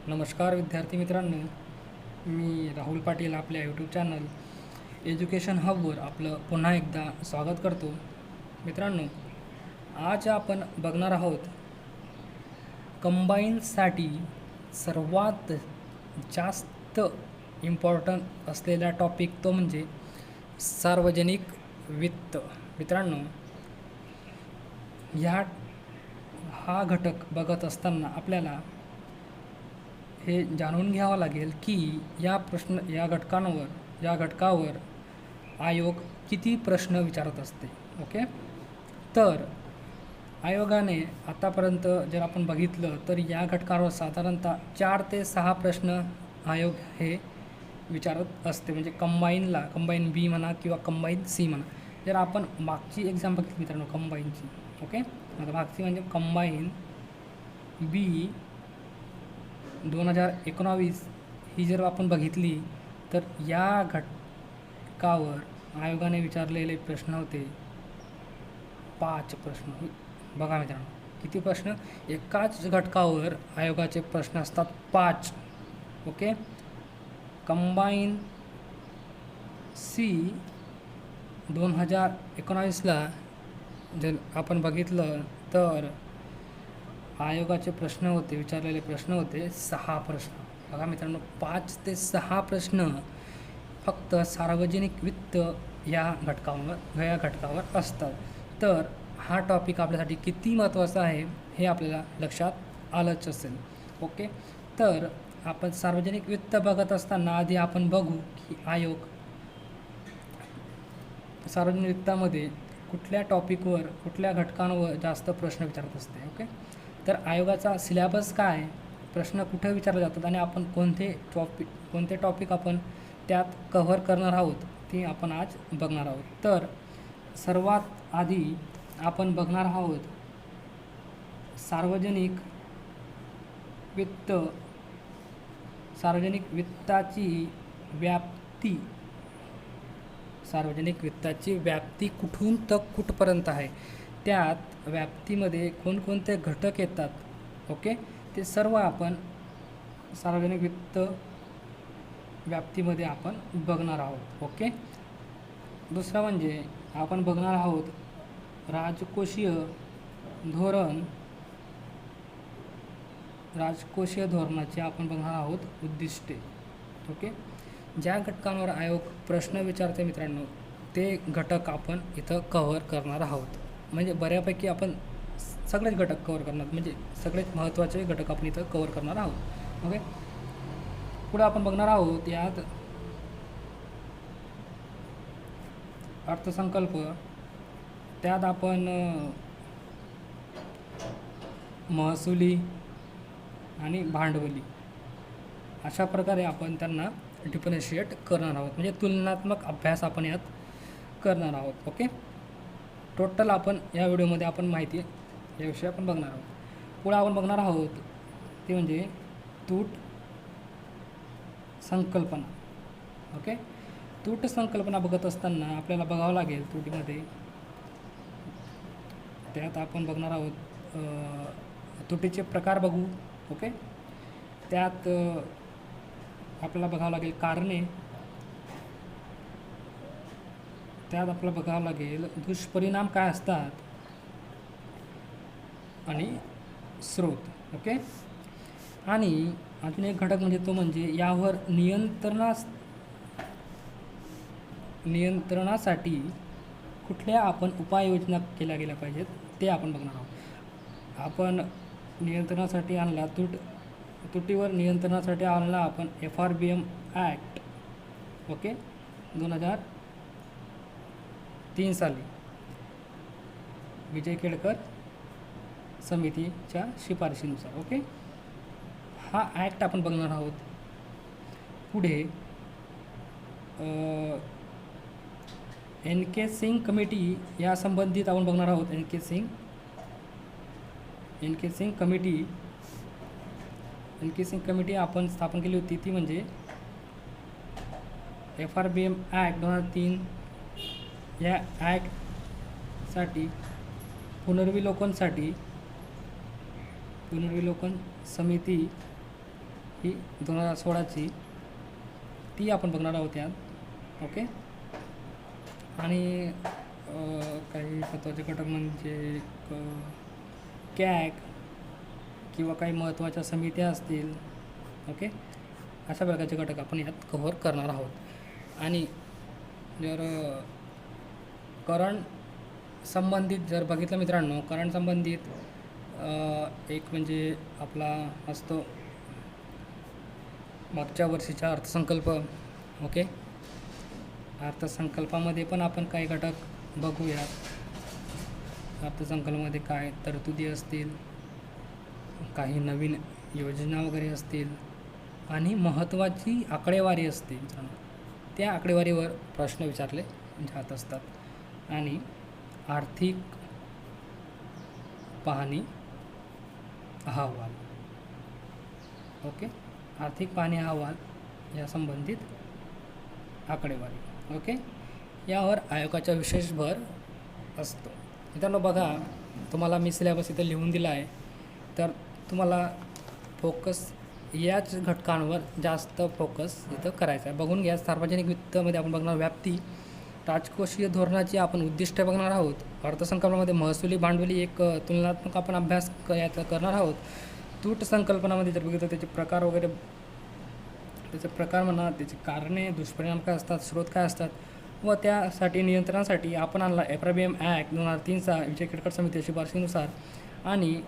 नमस्कार विद्यार्थी मित्रांनो, मी राहुल पाटील आपल्या यूट्यूब चॅनल एज्युकेशन हबवर आपलं पुन्हा एकदा स्वागत करतो. मित्रांनो, आज आपण बघणार आहोत कंबाईनसाठी सर्वात जास्त इम्पॉर्टंट असलेला टॉपिक, तो म्हणजे सार्वजनिक वित्त. मित्रांनो, हा घटक बघत असताना आपल्याला हे जाणून घ्यावं लागेल की या घटकावर आयोग किती प्रश्न विचारत असते. ओके, तर आयोगाने आतापर्यंत जर आपण बघितलं तर या घटकावर साधारणतः 4 ते 6 प्रश्न आयोग हे विचारत असते. म्हणजे कंबाईन बी म्हणा किंवा कंबाईन सी म्हणा. जर आपण मागची एक्झाम बघितली मित्रांनो कंबाईनची, ओके, आता मागची म्हणजे कंबाईन बी 2019 ही जर आपण बघितली तर या घटकावर आयोगाने विचारलेले प्रश्न होते 5 प्रश्न. बघा मित्रांनो, किती प्रश्न, एकाच घटकावर आयोगाचे प्रश्न असतात 5. ओके, कंबाईन सी 2019ला जर आपण बघितलं तर आयोगाचे प्रश्न होते, विचारलेले प्रश्न होते 6 प्रश्न. बघा मित्रांनो, 5 ते 6 प्रश्न फक्त सार्वजनिक वित्त या घटकावर असतात. तर हा टॉपिक आपल्यासाठी किती महत्त्वाचा आहे हे आपल्याला लक्षात आलंच असेल. ओके, तर आपण सार्वजनिक वित्त बघत असताना आधी आपण बघू की आयोग सार्वजनिक वित्तामध्ये कुठल्या टॉपिकवर, कुठल्या घटकांवर जास्त प्रश्न विचारत असते. ओके, तर आयोगाचा सिलेबस काय, प्रश्न कुठे विचारले जातात आणि आपण कोणते टॉपिक आपण त्यात कव्हर करणार आहोत ते आपण आज बघणार आहोत. तर सर्वात आधी आपण बघणार आहोत सार्वजनिक वित्ताची व्याप्ती कुठून तर कुठपर्यंत आहे, त्यात व्याप्तीमध्ये कोणकोणते घटक येतात. ओके, ते सर्व आपण सार्वजनिक वित्त व्याप्तीमध्ये आपण बघणार आहोत. ओके, दुसरं म्हणजे आपण बघणार आहोत राजकोषीय धोरणाचे आपण बघणार आहोत उद्दिष्टे. ओके, ज्या घटकांवर आयोग प्रश्न विचारते मित्रांनो, ते घटक आपण इथं कव्हर करणार आहोत. म्हणजे बऱ्यापैकी आपण सगळेच घटक कव्हर करणार, म्हणजे सगळेच महत्त्वाचे घटक आपण इथं कव्हर करणार आहोत. ओके, पुढे आपण बघणार आहोत यात अर्थसंकल्प, त्यात आपण महसुली आणि भांडवली अशा प्रकारे आपण त्यांना डिफरन्शिएट करणार आहोत. म्हणजे तुलनात्मक अभ्यास आपण यात करणार आहोत. ओके, टोटल आपण या व्हिडिओमध्ये आपण माहिती याविषयी आपण बघणार आहोत. पुढे आपण बघणार आहोत ते म्हणजे तूट संकल्पना. ओके, तूट संकल्पना बघत असताना आपल्याला बघावं लागेल तुटीमध्ये, त्यात आपण बघणार आहोत तुटीचे प्रकार बघू. ओके, त्यात आपल्याला बघावं लागेल कारणे, त्यात आपल्याला बघावं लागेल दुष्परिणाम काय असतात आणि स्रोत. ओके, आणि अजून एक घटक म्हणजे तो म्हणजे यावर नियंत्रणासाठी कुठल्या आपण उपाययोजना केल्या गेल्या पाहिजेत ते आपण बघणार आहोत. आपण नियंत्रणासाठी आणला तुटीवर नियंत्रणासाठी आणला आपण FRBM ॲक्ट. ओके, 2003 साली विजय केळकर समितीच्या शिफारशीनुसार. ओके, हा ॲक्ट आपण बघणार आहोत. पुढे NK सिंग कमिटी या संबंधित आपण बघणार आहोत. NK सिंग कमिटी आपण स्थापन केली होती, ती म्हणजे FRBM ॲक्ट 2003 या ॲक्टसाठी पुनर्विलोकन समिती ही 2016ची ती आपण बघणार आहोत यात. ओके. आणि काही महत्त्वाचे घटक म्हणजे कॅग किंवा काही महत्त्वाच्या समित्या असतील. ओके. अशा प्रकारचे घटक आपण यात कव्हर करणार आहोत. आणि जर करंट संबंधित जर बघितलं मित्रांनो, करंट संबंधित एक म्हणजे आपला असतो मागच्या वर्षीचा अर्थसंकल्प. ओके. अर्थसंकल्पामध्ये पण आपण काही घटक बघूयात. अर्थसंकल्पामध्ये काय तरतुदी असतील, काही नवीन योजना वगैरे असतील आणि महत्त्वाची आकडेवारी असते मित्रांनो. त्या आकडेवारीवर प्रश्न विचारले जात असतात. आणि आर्थिक पाहणी अहवाल. ओके. आर्थिक पाहणी अहवाल या संबंधित आकडेवारी. ओके. यावर आयोगाचा विशेष भर असतो. मित्रांनो बघा, तुम्हाला मी सिलेबस इथं लिहून दिला आहे, तर तुम्हाला फोकस याच घटकांवर जास्त फोकस इथं करायचा आहे. बघून घ्या. सार्वजनिक वित्तमध्ये आपण बघणार व्याप्ती, राजकोषीय धोरणाची आपण उद्दिष्ट बघणार आहोत. अर्थसंकल्पामध्ये महसुली भांडवली एक तुलनात्मक आपण अभ्यास याचा करणार आहोत. तूट संकल्पनामध्ये जर बघितलं त्याचे प्रकार वगैरे, त्याचे प्रकार म्हणा, त्याची कारणे, दुष्परिणाम काय असतात, स्रोत काय असतात व त्यासाठी नियंत्रणासाठी आपण आणला FRBM ॲक्ट 2003चा विजय केळकर समिती शिफारशीनुसार आणि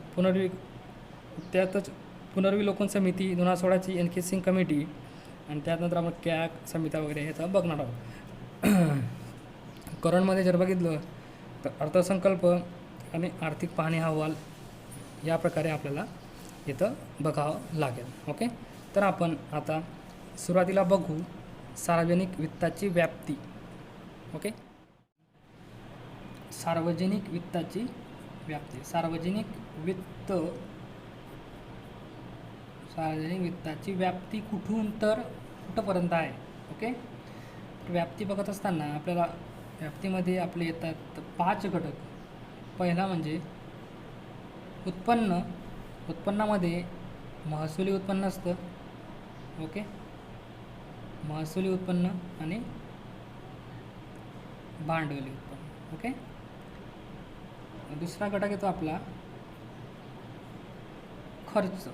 त्यातच पुनर्विलोकन समिती 2016ची NK सिंग कमिटी आणि त्यानंतर आपण कॅग समित्या वगैरे ह्याचा बघणार आहोत. करंटमध्ये जर बघितलं तर अर्थसंकल्प आणि आर्थिक पाहणी अहवाल या प्रकारे आपल्याला इथं बघावं लागेल. ओके. तर आपण आता सुरुवातीला बघू सार्वजनिक वित्ताची व्याप्ती. ओके. सार्वजनिक वित्ताची व्याप्ती. सार्वजनिक वित्ताची व्याप्ती कुठून तर कुठंपर्यंत आहे. ओके. व्याप्ती बघत असताना आपल्याला व्याप्तीमध्ये आपले येतात 5 घटक. पहिला म्हणजे उत्पन्न. उत्पन्नामध्ये महसुली उत्पन्न असतं. ओके. महसुली उत्पन्न आणि भांडवली उत्पन्न. ओके. दुसरा घटक येतो आपला खर्च.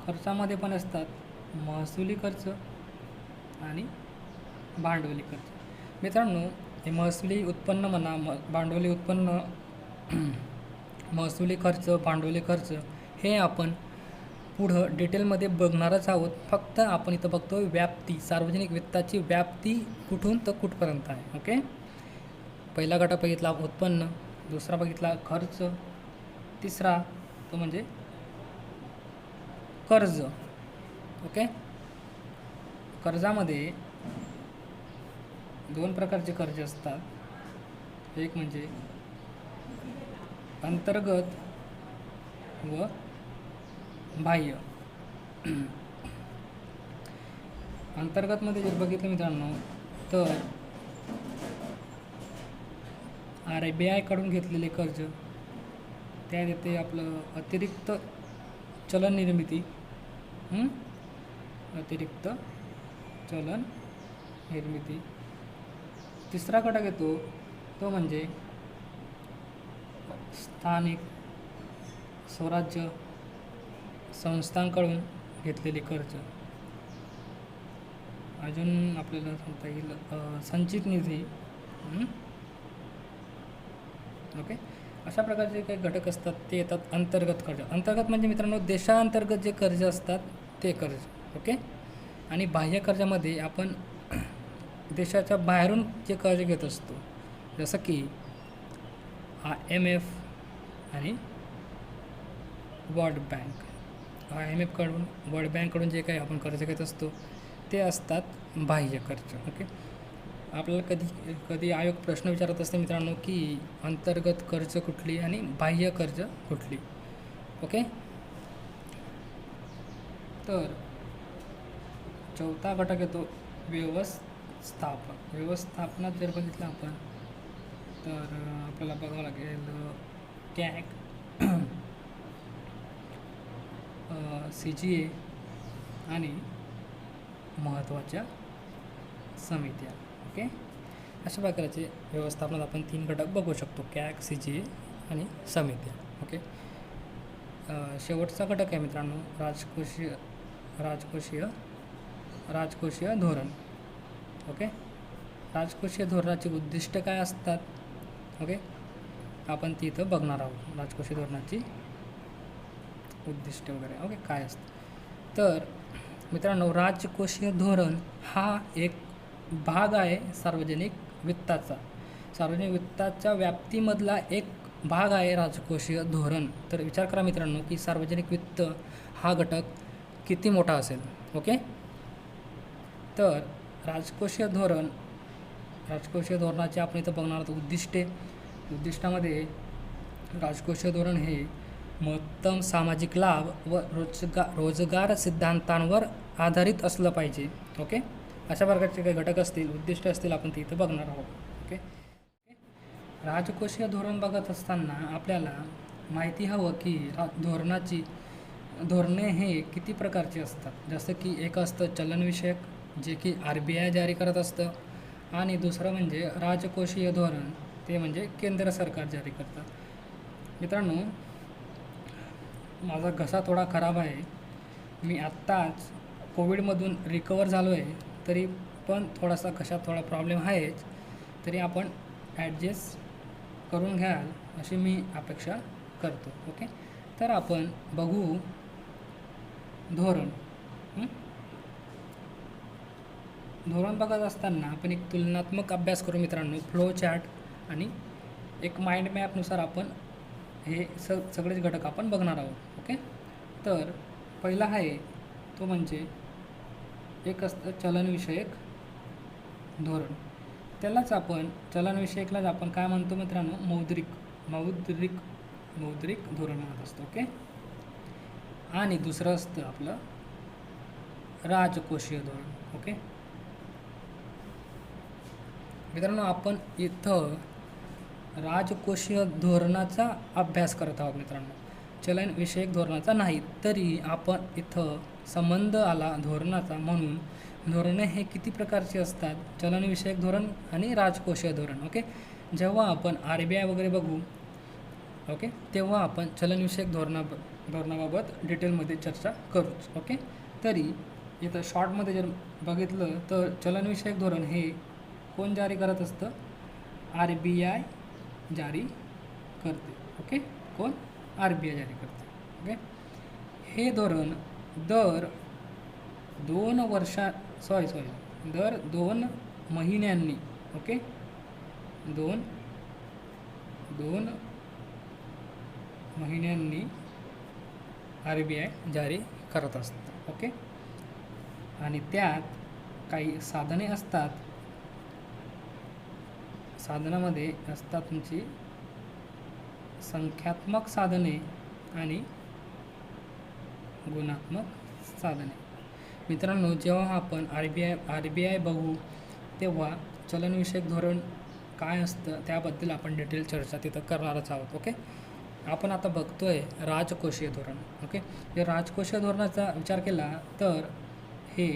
खर्चामध्ये पण असतात महसुली खर्च आणि भांडवली खर्च. मित्रांनो, हे महसुली उत्पन्न म्हणा, भांडवली उत्पन्न, महसुली खर्च, भांडवली खर्च हे आपण पुढं डिटेलमध्ये बघणारच आहोत. फक्त आपण इथं बघतो व्याप्ती, सार्वजनिक वित्ताची व्याप्ती कुठून तर कुठपर्यंत आहे. ओके. पहिला घटक बघितला उत्पन्न, दुसरा बघितला खर्च, तिसरा तो म्हणजे कर्ज. ओके. कर्जामध्ये 2 प्रकारचे कर्ज असतात. एक म्हणजे अंतर्गत व बाह्य. अंतर्गतमध्ये जर बघितलं मित्रांनो तर RBI कडून घेतलेले कर्ज, त्यात येते आपलं अतिरिक्त चलन निर्मिती. अतिरिक्त चलन निर्मिती. तिसरा घटक येतो तो म्हणजे स्थानिक स्वराज्य संस्थांकडून घेतलेले कर्ज. अजून आपल्याला सांगता येईल संचित निधी. ओके. अशा प्रकारचे काही घटक असतात ते येतात अंतर्गत कर्ज. अंतर्गत म्हणजे मित्रांनो देशांतर्गत जे कर्ज असतात ते कर्ज. ओके. आणि बाह्य कर्जामध्ये आपण देशाच्या बाहेरून जे कर्ज घेत असतो, जसं की IMF आणि वर्ल्ड बँक. IMF कडून, वर्ल्ड बँककडून जे काही आपण कर्ज घेत असतो ते असतात बाह्य कर्ज. ओके. आपल्याला कधी आयोग प्रश्न विचारत असते मित्रांनो की अंतर्गत कर्ज कुठली आणि बाह्य कर्ज कुठली. ओके. तर चौथा घटक येतो व्यवस्थापन. व्यवस्थापनात जर बघितलं आपण तर आपल्याला बघावं लागेल कॅग, CGA आणि महत्त्वाच्या समित्या. ओके, अशा प्रकारचे व्यवस्थापनात आपण 3 घटक बघू शकतो, कॅग, CGA आणि समित्या. ओके, शेवटचा घटक आहे मित्रांनो राजकोषीय धोरण. ओके, राजकोषीय धोरणाची उद्दिष्ट काय असतात? ओके, आपण ती इथं बघणार आहोत, राजकोषीय धोरणाची उद्दिष्ट वगैरे. ओके, काय असतं तर मित्रांनो, राजकोषीय धोरण हा एक भाग आहे सार्वजनिक वित्ताचा. सार्वजनिक वित्ताच्या व्याप्तीमधला एक भाग आहे राजकोषीय धोरण. तर विचार करा मित्रांनो की सार्वजनिक वित्त हा घटक किती मोठा असेल. ओके, तर राजकोषीय धोरणाचे आपण इथं बघणार आहोत उद्दिष्टे. उद्दिष्टामध्ये राजकोषीय धोरण हे महत्तम सामाजिक लाभ व रोजगार सिद्धांतांवर आधारित असलं पाहिजे. ओके, अशा प्रकारचे काही घटक असतील, उद्दिष्ट असतील, आपण ते इथं बघणार आहोत. ओके, राजकोषीय धोरण बघत असताना आपल्याला माहिती हवं की धोरणे हे किती प्रकारची असतात. जसं की एक असतं चलनविषयक, जे की RBI जारी करत असतं, आणि दुसरं म्हणजे राजकोषीय धोरण, ते म्हणजे केंद्र सरकार जारी करतं. मित्रांनो, माझा घसा थोडा खराब आहे. मी आत्ताच कोविडमधून रिकवर झालो आहे, तरी पण थोडासा घशात थोडा प्रॉब्लेम आहेच. तरी आपण ॲडजस्ट करून घ्याल अशी मी अपेक्षा करतो. ओके, तर आपण बघू धोरण. धोरण बघत असताना आपण एक तुलनात्मक अभ्यास करू मित्रांनो, फ्लो चार्ट आणि एक माइंड मॅपनुसार आपण हे सगळेच घटक आपण बघणार आहोत. ओके, तर पहिला आहे तो म्हणजे एक असतं चलनविषयक धोरण. त्यालाच आपण चलनविषयकलाच आपण काय म्हणतो मित्रांनो, मौद्रिक धोरण म्हणत असतो. ओके, आणि दुसरं असतं आपलं राजकोषीय धोरण. ओके मित्रांनो, आपण इथं राजकोषीय धोरणाचा अभ्यास करत आहोत मित्रांनो, चलनविषयक धोरणाचा नाही. तरी आपण इथं संबंध आला धोरणाचा, म्हणून धोरणे हे किती प्रकारची असतात, चलनविषयक धोरण आणि राजकोषीय धोरण. ओके, जेव्हा आपण RBI वगैरे बघू, ओके, तेव्हा आपण चलनविषयक धोरणाबाबत डिटेलमध्ये चर्चा करूच. ओके, तरी इथं शॉर्टमध्ये जर बघितलं तर चलनविषयक धोरण हे कोण जारी करत असतं? RBI जारी करते. ओके, कोण? RBI जारी करते. ओके, हे धोरण दर 2 महिन्यांनी, ओके, दोन महिन्यांनी RBI जारी करत असतं. ओके, आणि त्यात काही साधने असतात. साधनामध्ये असतात तुमची संख्यात्मक साधने आणि गुणात्मक साधने. मित्रांनो, जेव्हा आपण RBI बघू तेव्हा चलनविषयक धोरण काय असतं त्याबद्दल आपण डिटेल चर्चा तिथं करणारच आहोत. ओके, आपण आता बघतोय राजकोषीय धोरण. ओके, जर राजकोषीय धोरणाचा विचार केला तर हे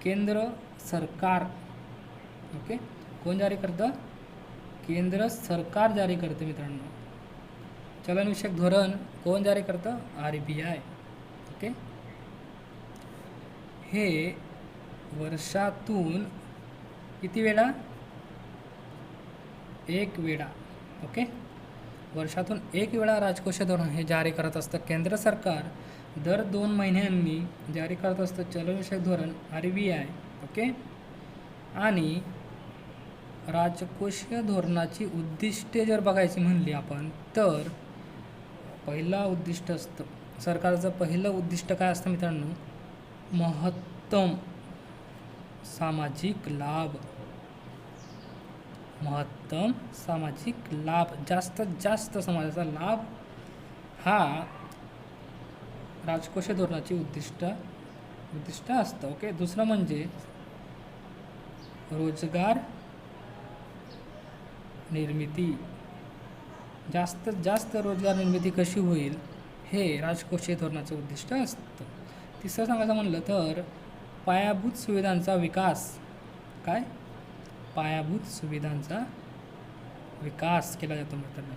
केंद्र सरकार, ओके, कोण जारी करतं? केंद्र सरकार जारी करते मित्रांनो. चलनविषयक धोरण कोण जारी करतं? RBI. ओके, हे वर्षातून किती वेळा? एक वेळा. ओके, वर्षातून एक वेळा राजकोषीय धोरण हे जारी करत असतं केंद्र सरकार. दर 2 महिन्यांनी जारी करत असतं चलनविषयक धोरण RBI. ओके, आणि राजकोषीय धोरणाची उद्दिष्टे जर बघायची म्हणली आपण तर पहिला उद्दिष्ट असतं सरकारचं. पहिलं उद्दिष्ट काय असतं मित्रांनो? महत्तम सामाजिक लाभ. महत्तम सामाजिक लाभ, जास्तीत जास्त समाजाचा लाभ हा राजकोषीय धोरणाची उद्दिष्ट असतं. ओके, दुसरं म्हणजे रोजगार निर्मिती. जास्तीत जास्त रोजगार निर्मिती कशी होईल हे राजकोषीय धोरणाचं उद्दिष्ट असतं. तिसरं सांगायचं म्हणलं तर पायाभूत सुविधांचा विकास. काय? पायाभूत सुविधांचा विकास केला जातो मित्रांनो.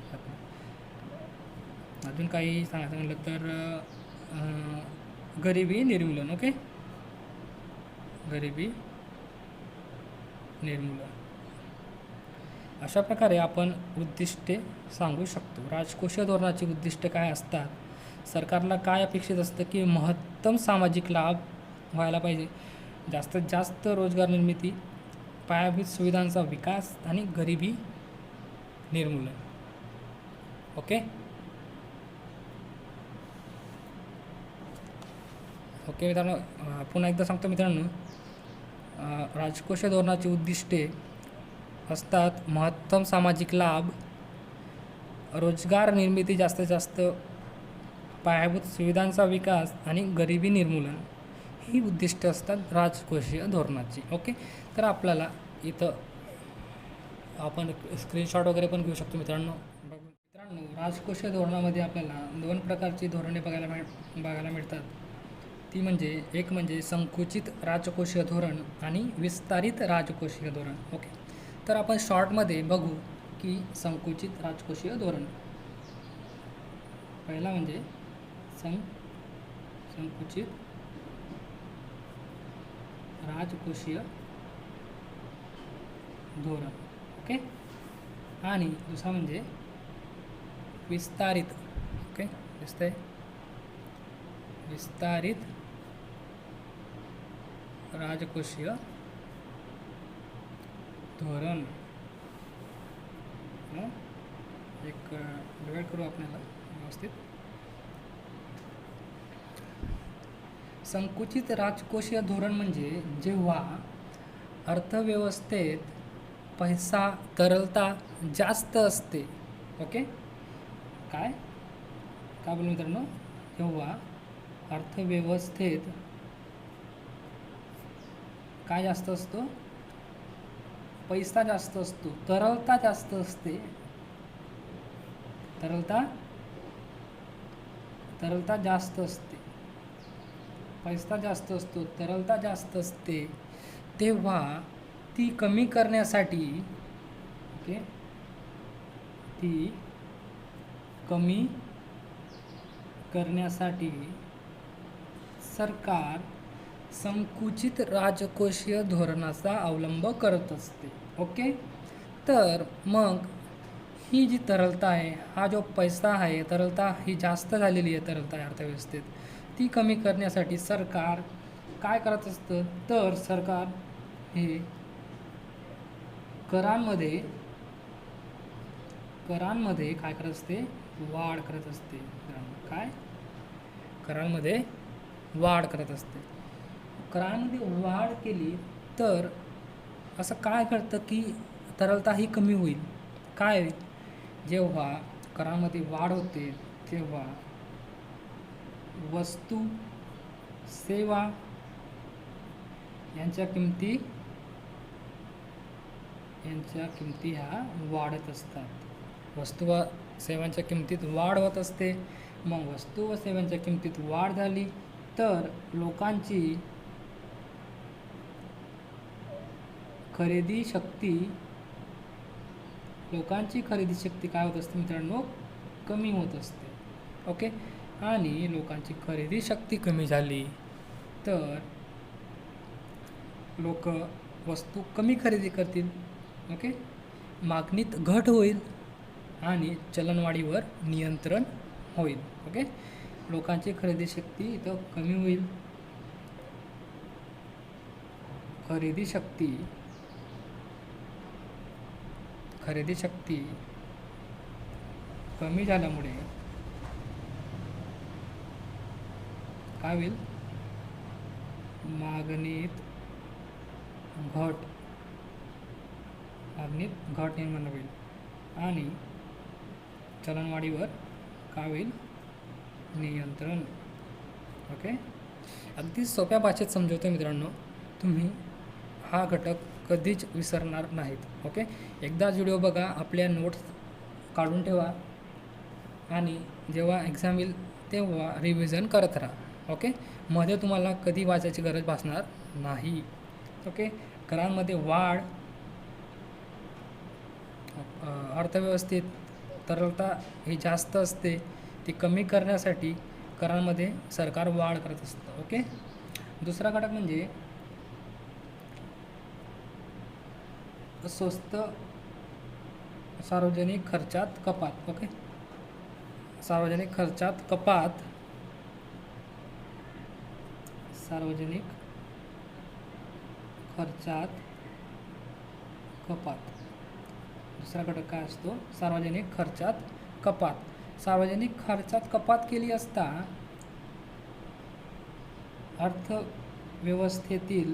अजून काही सांगायचं म्हणलं तर गरिबी निर्मूलन. ओके, गरिबी निर्मूलन. अशा प्रकारे आपण उद्दिष्टे सांगू शकतो. राजकोषीय धोरणाची उद्दिष्टे काय असतात? सरकारला काय अपेक्षित असतं की महत्तम सामाजिक लाभ व्हायला पाहिजे, जास्तीत जास्त रोजगार निर्मिती, पायाभूत सुविधांचा विकास आणि गरिबी निर्मूलन. ओके ओके मित्रांनो, पुन्हा एकदा सांगतो मित्रांनो, राजकोषीय धोरणाची उद्दिष्टे असतात महत्तम सामाजिक लाभ, रोजगार निर्मिती जास्तीत जास्त, पायाभूत सुविधांचा विकास आणि गरिबी निर्मूलन. ही उद्दिष्टे असतात राजकोषीय धोरणाची. ओके, तर आपल्याला इथं आपण स्क्रीनशॉट वगैरे पण घेऊ शकतो मित्रांनो. राजकोषीय धोरणामध्ये आपल्याला 2 प्रकारची धोरणे बघायला मिळतात. ती म्हणजे एक म्हणजे संकुचित राजकोषीय धोरण आणि विस्तारित राजकोषीय धोरण. ओके, तर आपण शॉर्टमध्ये बघू की संकुचित राजकोषीय धोरण. पहिला म्हणजे संकुचित राजकोषीय धोरण. ओके, आणि दुसरा म्हणजे विस्तारित. ओके, विस्तारित राजकोषीय धोरण. एक डिवाइड करू आपल्याला व्यवस्थित. संकुचित राजकोषीय धोरण म्हणजे जेव्हा अर्थव्यवस्थेत पैसा तरलता जास्त असते. ओके, काय बोलू मित्रांनो, जेव्हा अर्थव्यवस्थेत काय जास्त असतो? पैसा जास्त असतो, तरलता जास्त असते. तरलता जास्त असते, पैसा जास्त असतो, तरलता जास्त असते, तेव्हा ती कमी करण्यासाठी, ओके, ती कमी करण्यासाठी सरकार संकुचित राजकोषीय धोरणाचा अवलंब करत असते. ओके, तर मग ही जी तरलता आहे, हा जो पैसा आहे, तरलता ही जास्त झालेली आहे, तरलता आहे अर्थव्यवस्थेत, ती कमी करण्यासाठी सरकार काय करत असतं? तर सरकार हे करांमध्ये काय करत असते? वाढ करत असते. काय? करांमध्ये वाढ करत असते. करांमध्ये वाढ केली तर असं काय घडतं की तरलता ही कमी होईल. काय? जेव्हा करांमध्ये वाढ होते तेव्हा वस्तू, सेवा यांच्या किमती ह्या वाढत असतात. वस्तू व सेवांच्या किमतीत वाढ होत असते. मग वस्तू व सेवांच्या किमतीत वाढ झाली तर लोकांची खरेदी शक्ती काय होत असते मित्रांनो? कमी होत असते. ओके, आणि लोकांची खरेदी शक्ती कमी झाली तर लोक वस्तू कमी खरेदी करतील. ओके, मागणीत घट होईल आणि चलनवाढीवर नियंत्रण होईल. ओके, लोकांची खरेदी शक्ती इथं कमी होईल. खरेदी शक्ती कमी झाल्यामुळे काय होईल? मागणीत घट निर्माण होईल आणि चलनवाढीवर काय होईल? नियंत्रण. ओके, अगदी सोप्या भाषेत समजवतो मित्रांनो, तुम्ही हा घटक कधीच विसरणार नाहीत. ओके, एकदाच व्हिडिओ बघा, आपल्या नोट्स काढून ठेवा आणि जेव्हा एक्झाम येईल तेव्हा रिव्हिजन करत राहा. ओके, मध्ये तुम्हाला कधी वाचायची गरज भासणार नाही. ओके. करांमध्ये वाढ, अर्थव्यवस्थेत तरलता ही जास्त असते, ती कमी करण्यासाठी करांमध्ये सरकार वाढ करत असतं. ओके. दुसरा घटक म्हणजे स्वस्त सार्वजनिक खर्चात कपात. ओके. सार्वजनिक खर्चात कपात, सार्वजनिक खर्चात कपात. दुसरा घटक काय असतो? सार्वजनिक खर्चात कपात. सार्वजनिक खर्चात कपात केली असता अर्थव्यवस्थेतील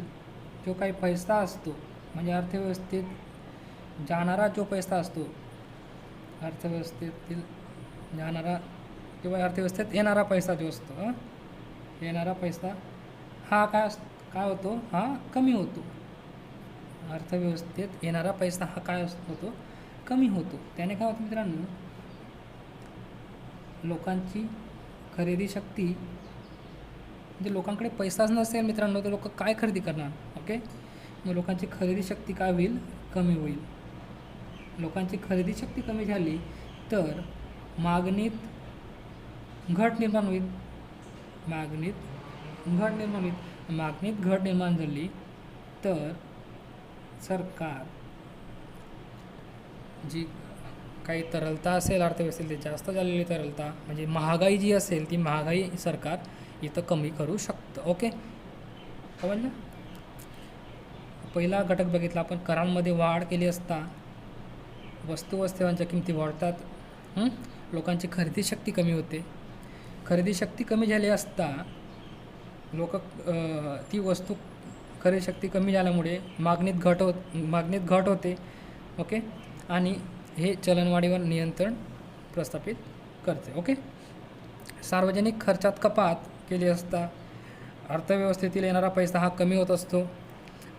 जो काही पैसा असतो, म्हणजे अर्थव्यवस्थेत जाणारा जो पैसा असतो, अर्थव्यवस्थेतील जाणारा किंवा अर्थव्यवस्थेत येणारा पैसा जो असतो, येणारा पैसा हा काय होतो? हा कमी होतो. अर्थव्यवस्थेत येणारा पैसा हा काय होतो? कमी होतो. त्याने काय होतं मित्रांनो? लोकांची खरेदी शक्ती, म्हणजे लोकांकडे पैसाच नसेल मित्रांनो तर लोक काय खरेदी करणार? ओके. मग लोकांची खरेदी शक्ती काय होईल? कमी होईल. लोकांची खरेदी शक्ती कमी झाली तर मागणीत घट निर्माण होईल. मागणीत घट निर्माण झाली तर सरकार जी काही तरलता असेल अर्थव्यवस्थेत, जास्त झालेली तरलता म्हणजे महागाई जी असेल ती महागाई सरकार इथं कमी करू शकतं. ओके. समजलं? पहिला घटक बघितला आपण, करांमध्ये वाढ केली असता वस्तू व सेवांच्या किमती वाढतात, लोकांची खरेदी शक्ती कमी होते. खरेदी शक्ती कमी झाली असता ती वस्तू खरेदी शक्ती कमी झाल्यामुळे मागणीत घट होते. ओके. आणि हे चलनवाढीवर नियंत्रण प्रस्थापित करते. ओके. सार्वजनिक खर्चात कपात केली असता अर्थव्यवस्थेतील येणारा पैसा हा कमी होत असतो,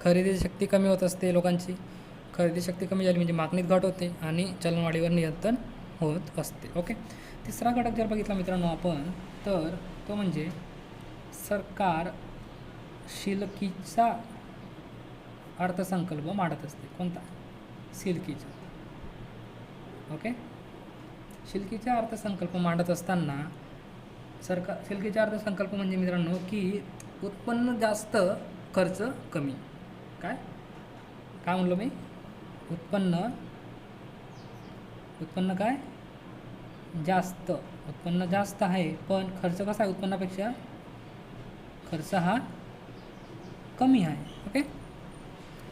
खरेदी शक्ती कमी होत असते. लोकांची खरेदी शक्ती कमी झाली म्हणजे मागणीत घट होते आणि चलनवाढीवर नियंत्रण होत असते. ओके. तिसरा घटक जर बघितला मित्रांनो आपण तर तो म्हणजे सरकार शिलकीचा अर्थसंकल्प मांडत असते. कोणता? शिलकीचा. ओके. शिलकीचा अर्थसंकल्प मांडत असताना शिलकीचा अर्थसंकल्प म्हणजे मित्रांनो की उत्पन्न जास्त खर्च कमी. काय म्हणलो मी? उत्पन्न काय? जास्त. उत्पन्न जास्त आहे पण खर्च कसा आहे? उत्पन्नापेक्षा खर्च हा कमी आहे. ओके.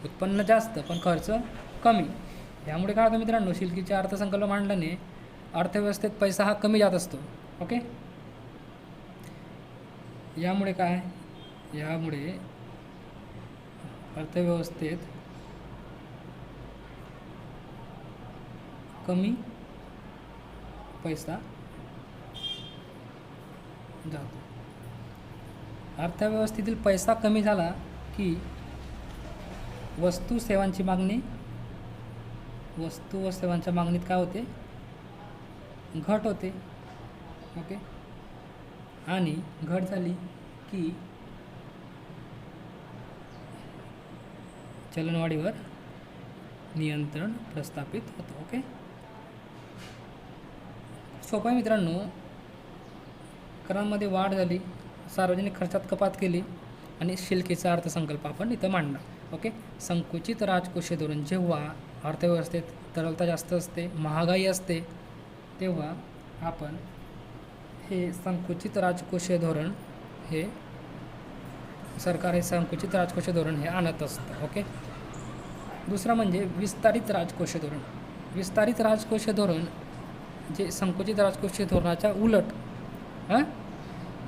उत्पन्न जास्त पण खर्च कमी. यामुळे काय होतं मित्रांनो? शिलकीचे अर्थसंकल्प मांडल्याने अर्थव्यवस्थेत पैसा हा कमी जात असतो. ओके. यामुळे अर्थव्यवस्थेत कमी पैसा जातो. अर्थव्यवस्थेतील पैसा कमी झाला की वस्तू व सेवांच्या मागणीत काय होते? घट होते. ओके. आणि घट झाली की चलनवाढीवर नियंत्रण प्रस्थापित होतं. ओके. सोपं आहे मित्रांनो. करांमध्ये वाढ झाली, सार्वजनिक खर्चात कपात केली आणि शिलकीचा अर्थसंकल्प आपण इथं मांडला. ओके. संकुचित राजकोषीय धोरण, जेव्हा अर्थव्यवस्थेत तरलता जास्त असते, महागाई असते, तेव्हा आपण हे संकुचित राजकोषीय धोरण सरकार हे संकुचित राजकोषीय धोरण हे आणत असतं. ओके. दुसरा म्हणजे विस्तारित राजकोषीय धोरण. विस्तारित राजकोषीय धोरण जे संकुचित राजकोषीय धोरणाच्या उलट,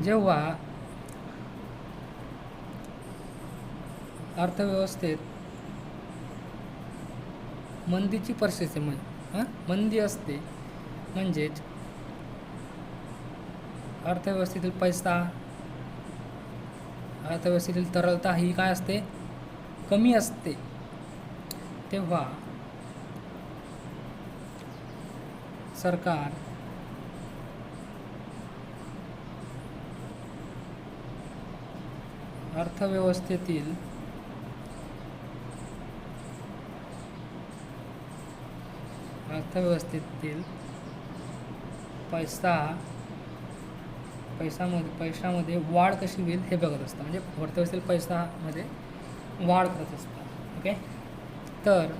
जेव्हा अर्थव्यवस्थेत मंदीची परिस्थिती मंदी असते, म्हणजेच अर्थव्यवस्थेतील पैसा, अर्थव्यवस्थेतील तरलता ही काय असते? कमी असते. तेव्हा सरकार अर्थव्यवस्थेतील पैशामध्ये वाढ कशी होईल हे बघत असतं, म्हणजे अर्थव्यवस्थेतील पैशामध्ये वाढ करत असतात. ओके, तर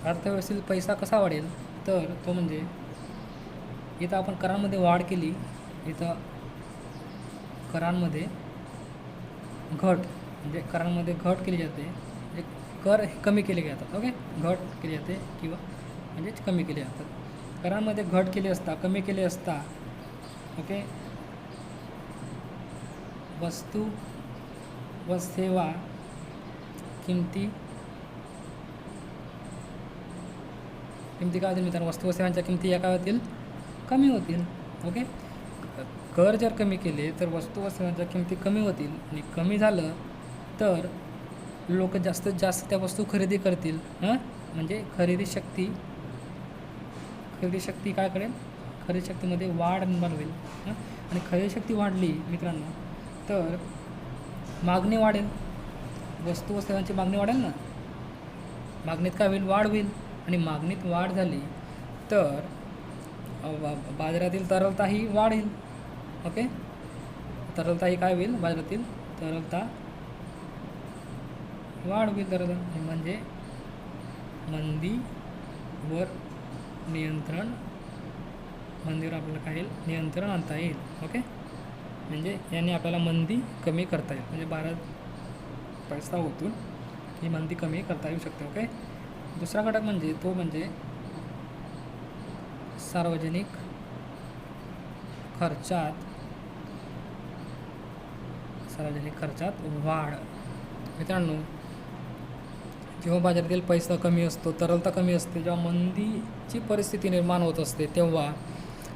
अर्थव्यवस्थेतील पैसा कसा वाढेल, तर तो म्हणजे इथं आपण करांमध्ये वाढ केली, इथं करांमध्ये घट, म्हणजे करांमध्ये घट केली जाते, म्हणजे कर कमी केले जातात. ओके, घट केली जाते किंवा म्हणजे कमी केले जातात. करांमध्ये घट केली असता, कमी केले असता. ओके, वस्तू व सेवा किमती काय होतील मित्रांनो, वस्तू व सेवांच्या किमती या काय होतील, कमी होतील. ओके, कर जर कमी केले तर वस्तू व सेवांच्या किमती कमी होतील, आणि कमी झालं तर लोक जास्तीत जास्त त्या वस्तू खरेदी करतील. म्हणजे खरेदी शक्ती काय करेल, खरेदी शक्तीमध्ये वाढ निर्माण होईल. आणि खरेदी शक्ती वाढली मित्रांनो तर मागणी वाढेल, वस्तू व सेवांची मागणी वाढेल ना, मागणीत काय होईल, वाढ होईल. आणि मागणीत वाढ झाली तर बाजारातील तरलताही वाढेल. ओके, तरलता ही काय होईल, बाजारातील तरलता वाढ होईल. तरलता म्हणजे मंदीवर आपल्याला काय येईल, नियंत्रण आणता येईल. ओके, म्हणजे याने आपल्याला मंदी कमी करता येईल, म्हणजे भारत पैसा ओतून ही मंदी कमी करता येऊ शकते. ओके, दुसरा घटक म्हणजे तो म्हणजे सार्वजनिक खर्चात वाढ. मित्रांनो, जेव्हा बाजारातील पैसा कमी असतो, तरलता कमी असते, जेव्हा मंदीची परिस्थिती निर्माण होत असते, तेव्हा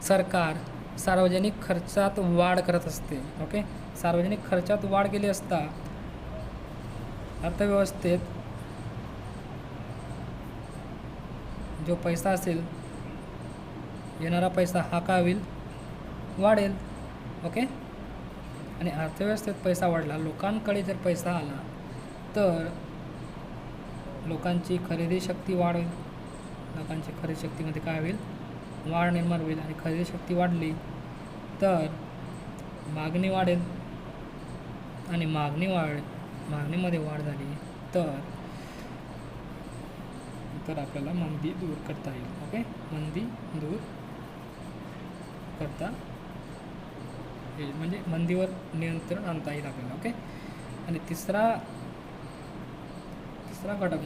सरकार सार्वजनिक खर्चात वाढ करत असते. ओके, सार्वजनिक खर्चात वाढ केली असता अर्थव्यवस्थेत जो पैसा असेल, येणारा पैसा हा काय होईल, वाढेल. ओके, आणि अर्थव्यवस्थेत पैसा वाढला, लोकांकडे जर पैसा आला तर लोकांची खरेदी शक्ती वाढेल, लोकांची खरेदी शक्तीमध्ये काय होईल, वाढ निर्माण होईल. आणि खरेदी शक्ती वाढली तर मागणी वाढेल, आणि मागणीमध्ये वाढ झाली तर आपल्याला मंदी दूर करता येईल. ओके, मंदी दूर करता येईल, म्हणजे मंदीवर नियंत्रण आणता येईल आपल्याला. ओके, आणि तिसरा घटक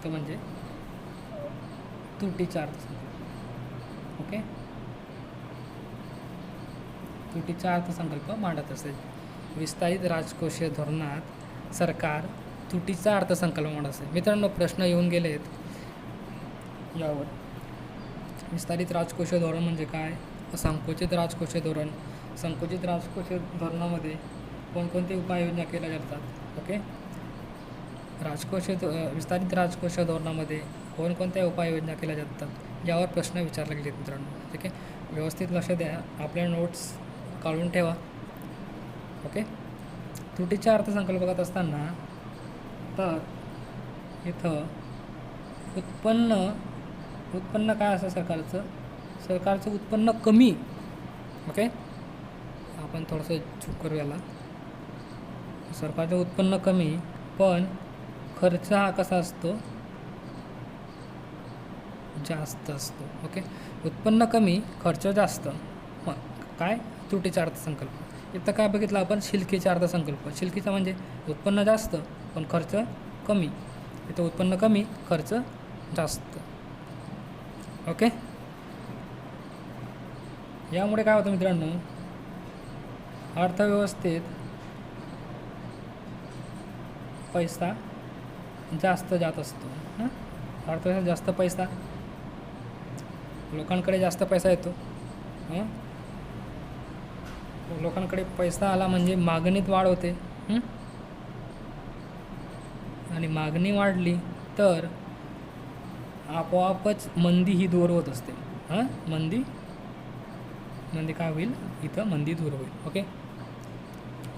म्हणजे तुटीचा अर्थसंकल्प. ओके, तुटीचा अर्थसंकल्प मांडत असेल. विस्तारित राजकोषीय धोरणात सरकार तुटीचा अर्थसंकल्प मांडत असेल. मित्रांनो, प्रश्न येऊन गेले आहेत यावर. विस्तारित राजकोषीय धोरण म्हणजे काय, संकुचित राजकोषीय धोरण. संकुचित राजकोषीय धोरणामध्ये कोणकोणते उपाययोजना केल्या जातात. ओके, विस्तारित राजकोषीय धोरणामध्ये कोणकोणत्या उपाययोजना केल्या जातात यावर प्रश्न विचारले गेले मित्रांनो. ठीक आहे, व्यवस्थित लक्ष द्या, आपल्या नोट्स काढून ठेवा. ओके, तुटीचा अर्थसंकल्प बघत असताना तर इथं उत्पन्न काय असं सरकारचं उत्पन्न कमी. ओके, आपण थोडंसं चूक करू याला. सरकारचं उत्पन्न कमी पण खर्च हा कसा असतो, जास्त असतो. ओके, उत्पन्न कमी खर्च जास्त, मग काय, तुटीचा अर्थसंकल्प. इथं काय बघितलं आपण, शिल्कीचा अर्थसंकल्प. शिल्कीचा म्हणजे उत्पन्न जास्त पण खर्च कमी, इथं उत्पन्न कमी खर्च जास्त. ओके, यामुळे काय होतं मित्रांनो, अर्थव्यवस्थेत पैसा जास्त जात असतो. अर्थव्यवस्थेत जास्त पैसा, लोकांकडे जास्त पैसा येतो. लोकांकडे पैसा आला म्हणजे मागणीत वाढ होते, आणि मागणी वाढली तर आपोआपच मंदी ही दूर होत असते. मंदी काय होईल, इथं मंदी दूर होईल. ओके,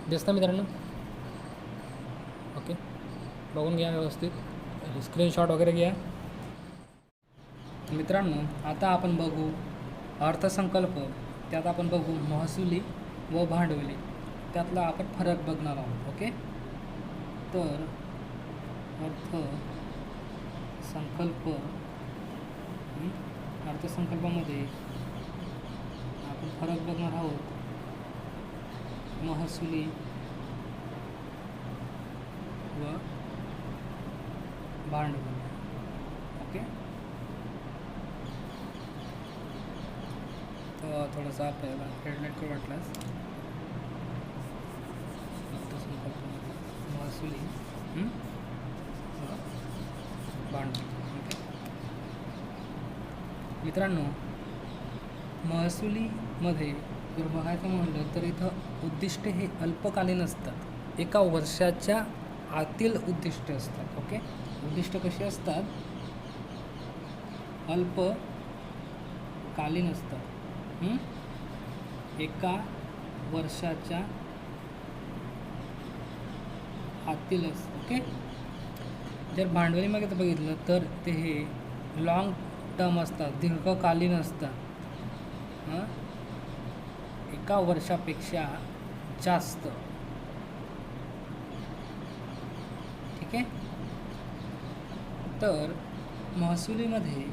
दिसतं मित्रांनो. ओके, बघून घ्या व्यवस्थित, स्क्रीनशॉट वगैरे घ्या. मित्रांनो, आता आपण बघू अर्थसंकल्प. त्यात आपण बघू महसुली व भांडवली, त्यातला आपण फरक बघणार आहोत. ओके, तर अर्थसंकल्पामध्ये आपण फरक बघणार आहोत महसुली व भांडवली. ओके, तर थोडासा आपल्याला हेडलाईट करू वाटल्यास अर्थसंकल्पामध्ये महसुली व भांडवली. ओके मित्रांनो, महसुलीमध्ये जर बघायचं म्हणलं तर इथं उद्दिष्टे हे अल्पकालीन असतात, एका वर्षाच्या आतील उद्दिष्ट असतात. ओके, उद्दिष्ट कशी असतात? अल्पकालीन असतात, एका वर्षाच्या आतील असतं. ओके, जर भांडवलीमध्ये बघितलं तर ते हे लॉंग टर्म असतात, दीर्घकालीन असतात, एका वर्षापेक्षा जास्त. ठीक आहे, तर महसुलीमध्ये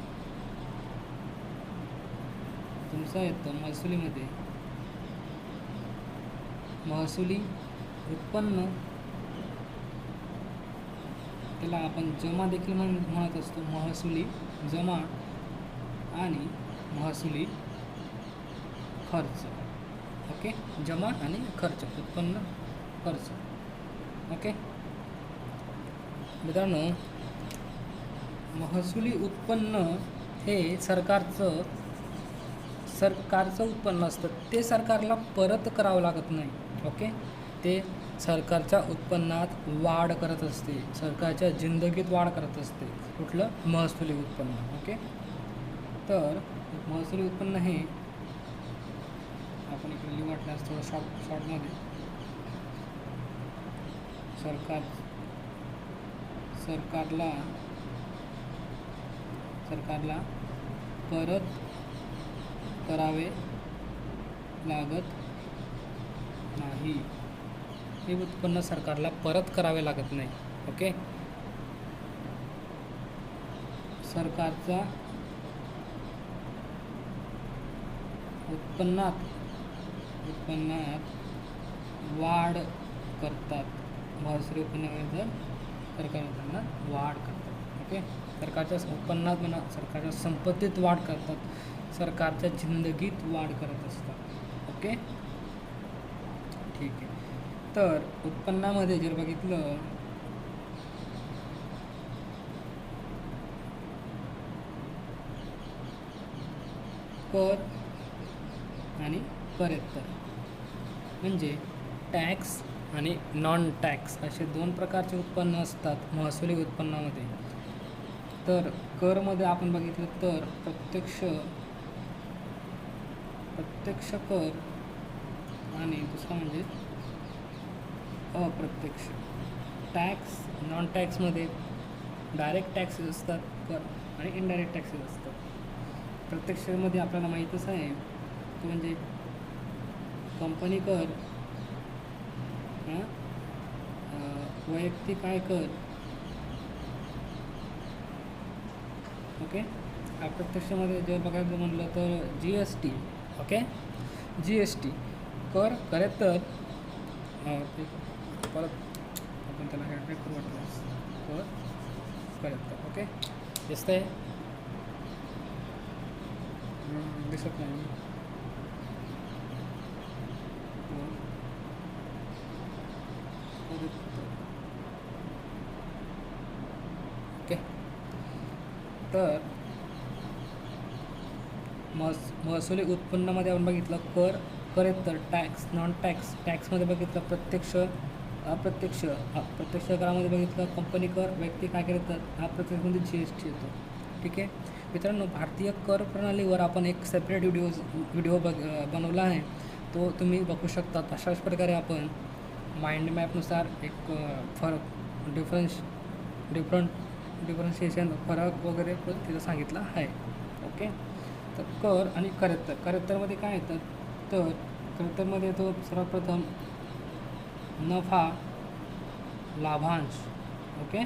तुमचं येतं, महसुली उत्पन्न, त्याला आपण जमा देखील म्हणत असतो. महसुली जमा आणि महसुली खर्च. ओके, जमा आणि खर्च, उत्पन्न खर्च. ओके मित्रांनो, महसुली उत्पन्न हे सरकारचं उत्पन्न असतं, ते सरकारला परत करावं लागत नाही. ओके, ते सरकारच्या उत्पन्नात वाढ करत असते, सरकारच्या जिंदगीत वाढ करत असते. कुठलं? महसुली उत्पन्न. ओके, तर महसुली उत्पन्न हे आपण इकडे लिहू वाटल्यास थोडं शॉर्टमध्ये, सरकारला परत करावे लागत नाही. हे उत्पन्न सरकारला परत करावे लागत नाही. ओके, सरकारचा उत्पन्नात वाढ करतात. महसुली उत्पन्नामध्ये सरकार उत्पन्नात वाढ करतात. ओके, सरकारच्या उत्पन्नात म्हणा, सरकारच्या संपत्तीत वाढ करतात, सरकारच्या जिंदगीत वाढ करत असतात. ओके, ठीक आहे. तर उत्पन्नामध्ये जर बघितलं कर आणि परेत्तर, म्हणजे टॅक्स आणि नॉन टॅक्स असे दोन प्रकारचे उत्पन्न असतात महसुली उत्पन्नामध्ये. तर करमध्ये आपण बघितलं तर प्रत्यक्ष कर आणि दुसरा म्हणजे अप्रत्यक्ष टॅक्स. नॉन टॅक्समध्ये डायरेक्ट टॅक्सेस असतात कर आणि इनडायरेक्ट टॅक्सेस असतात. प्रत्यक्षमध्ये आपल्याला माहीतच आहे, तो म्हणजे कंपनी कर, वैयक्तिक आयकर. ओके, अप्रत्यक्षमध्ये जर बघायचं म्हणलं तर GST. ओके, GST कर तर परत आपण त्याला हॅडबॅक करू वाटलं कर. ओके, दिसत आहे? दिसत नाही. ओके, तर महसुली उत्पन्नामध्ये आपण बघितलं कर, तर टॅक्स, नॉन टॅक्स. टॅक्समध्ये बघितलं प्रत्यक्ष, अप्रत्यक्ष. प्रत्यक्ष करामध्ये बघितलं कंपनी कर, व्यक्ती काय करतात, अप्रत्यक्षमध्ये GST येतो. ठीक आहे मित्रांनो, भारतीय कर प्रणालीवर आपण एक सेपरेट व्हिडिओ बनवला आहे, तो तुम्ही बघू शकता. अशाच प्रकारे आपण माइंड मॅपनुसार एक डिफरन्शिएशन फरक वगैरे पण तिथं सांगितलं आहे. ओके. तर कर आणि करेत्तरमध्ये काय येतं, तर करेत्तरमध्ये येतो सर्वप्रथम नफा लाभांश. ओके.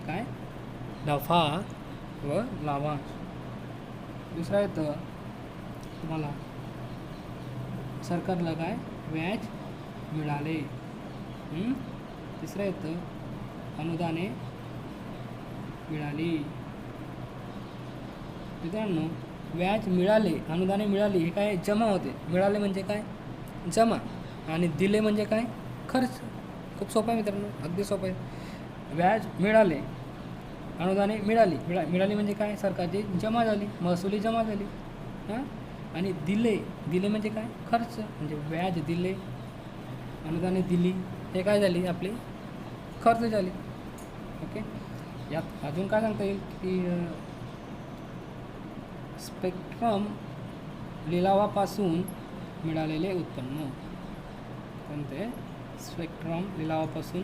काय नफा व लाभांश. दुसरा येतं तुम्हाला सरकारला काय व्याज मिळाले. तिसरं येतं अनुदाने मिळाली. मित्रांनो, व्याज मिळाले, अनुदाने मिळाली हे काय जमा होते. मिळाले म्हणजे काय जमा, आणि दिले म्हणजे काय खर्च. खूप सोपं आहे मित्रांनो, अगदी सोपं आहे. व्याज मिळाले, अनुदाने मिळाली म्हणजे काय सरकारची जमा झाली, महसुली जमा झाली. आणि दिले म्हणजे काय खर्च, म्हणजे व्याज दिले, अनुदाने दिली, हे काय झाली आपली खर्च झाली. ओके. यात अजून काय सांगता येईल की स्पेक्ट्रम लिलावापासून मिळालेले उत्पन्न. कोणते स्पेक्ट्रम लिलावापासून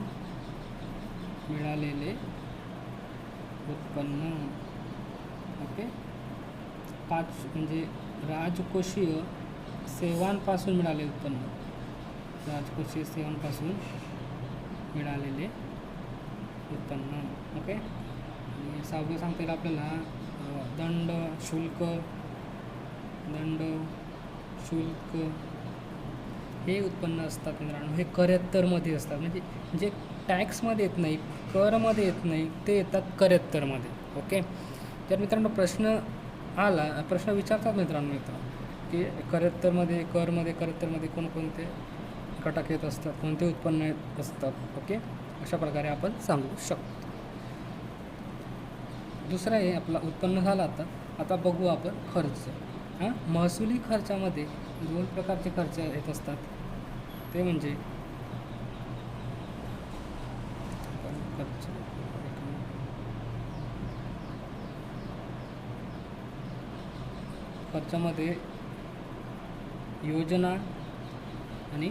मिळालेले उत्पन्न. ओके. 5 म्हणजे राजकोषीय सेवांपासून मिळाले उत्पन्न. राजकोषीय सेवांपासून मिळालेले उत्पन्न. ओके. आणि 6वं सांगता येईल आपल्याला दंड शुल्क हे उत्पन्न असतात मित्रांनो. हे करेत्तरमध्ये असतात, म्हणजे जे टॅक्समध्ये येत नाही, करमध्ये येत नाही, ते येतात करेत्तरमध्ये. ओके. तर मित्रांनो प्रश्न विचारतात मित्रांनो इथं की करेत्तरमध्ये कोणकोणते घटक येत असतात, कोणते उत्पन्न येत असतात. ओके. अशा प्रकारे आपण सांगू शकतो. दुसरं आहे आपला उत्पन्न झाला. आता बघू आपण खर्च. महसुली खर्चामध्ये 2 प्रकारचे खर्च येत असतात. ते म्हणजे खर्चामध्ये योजना आणि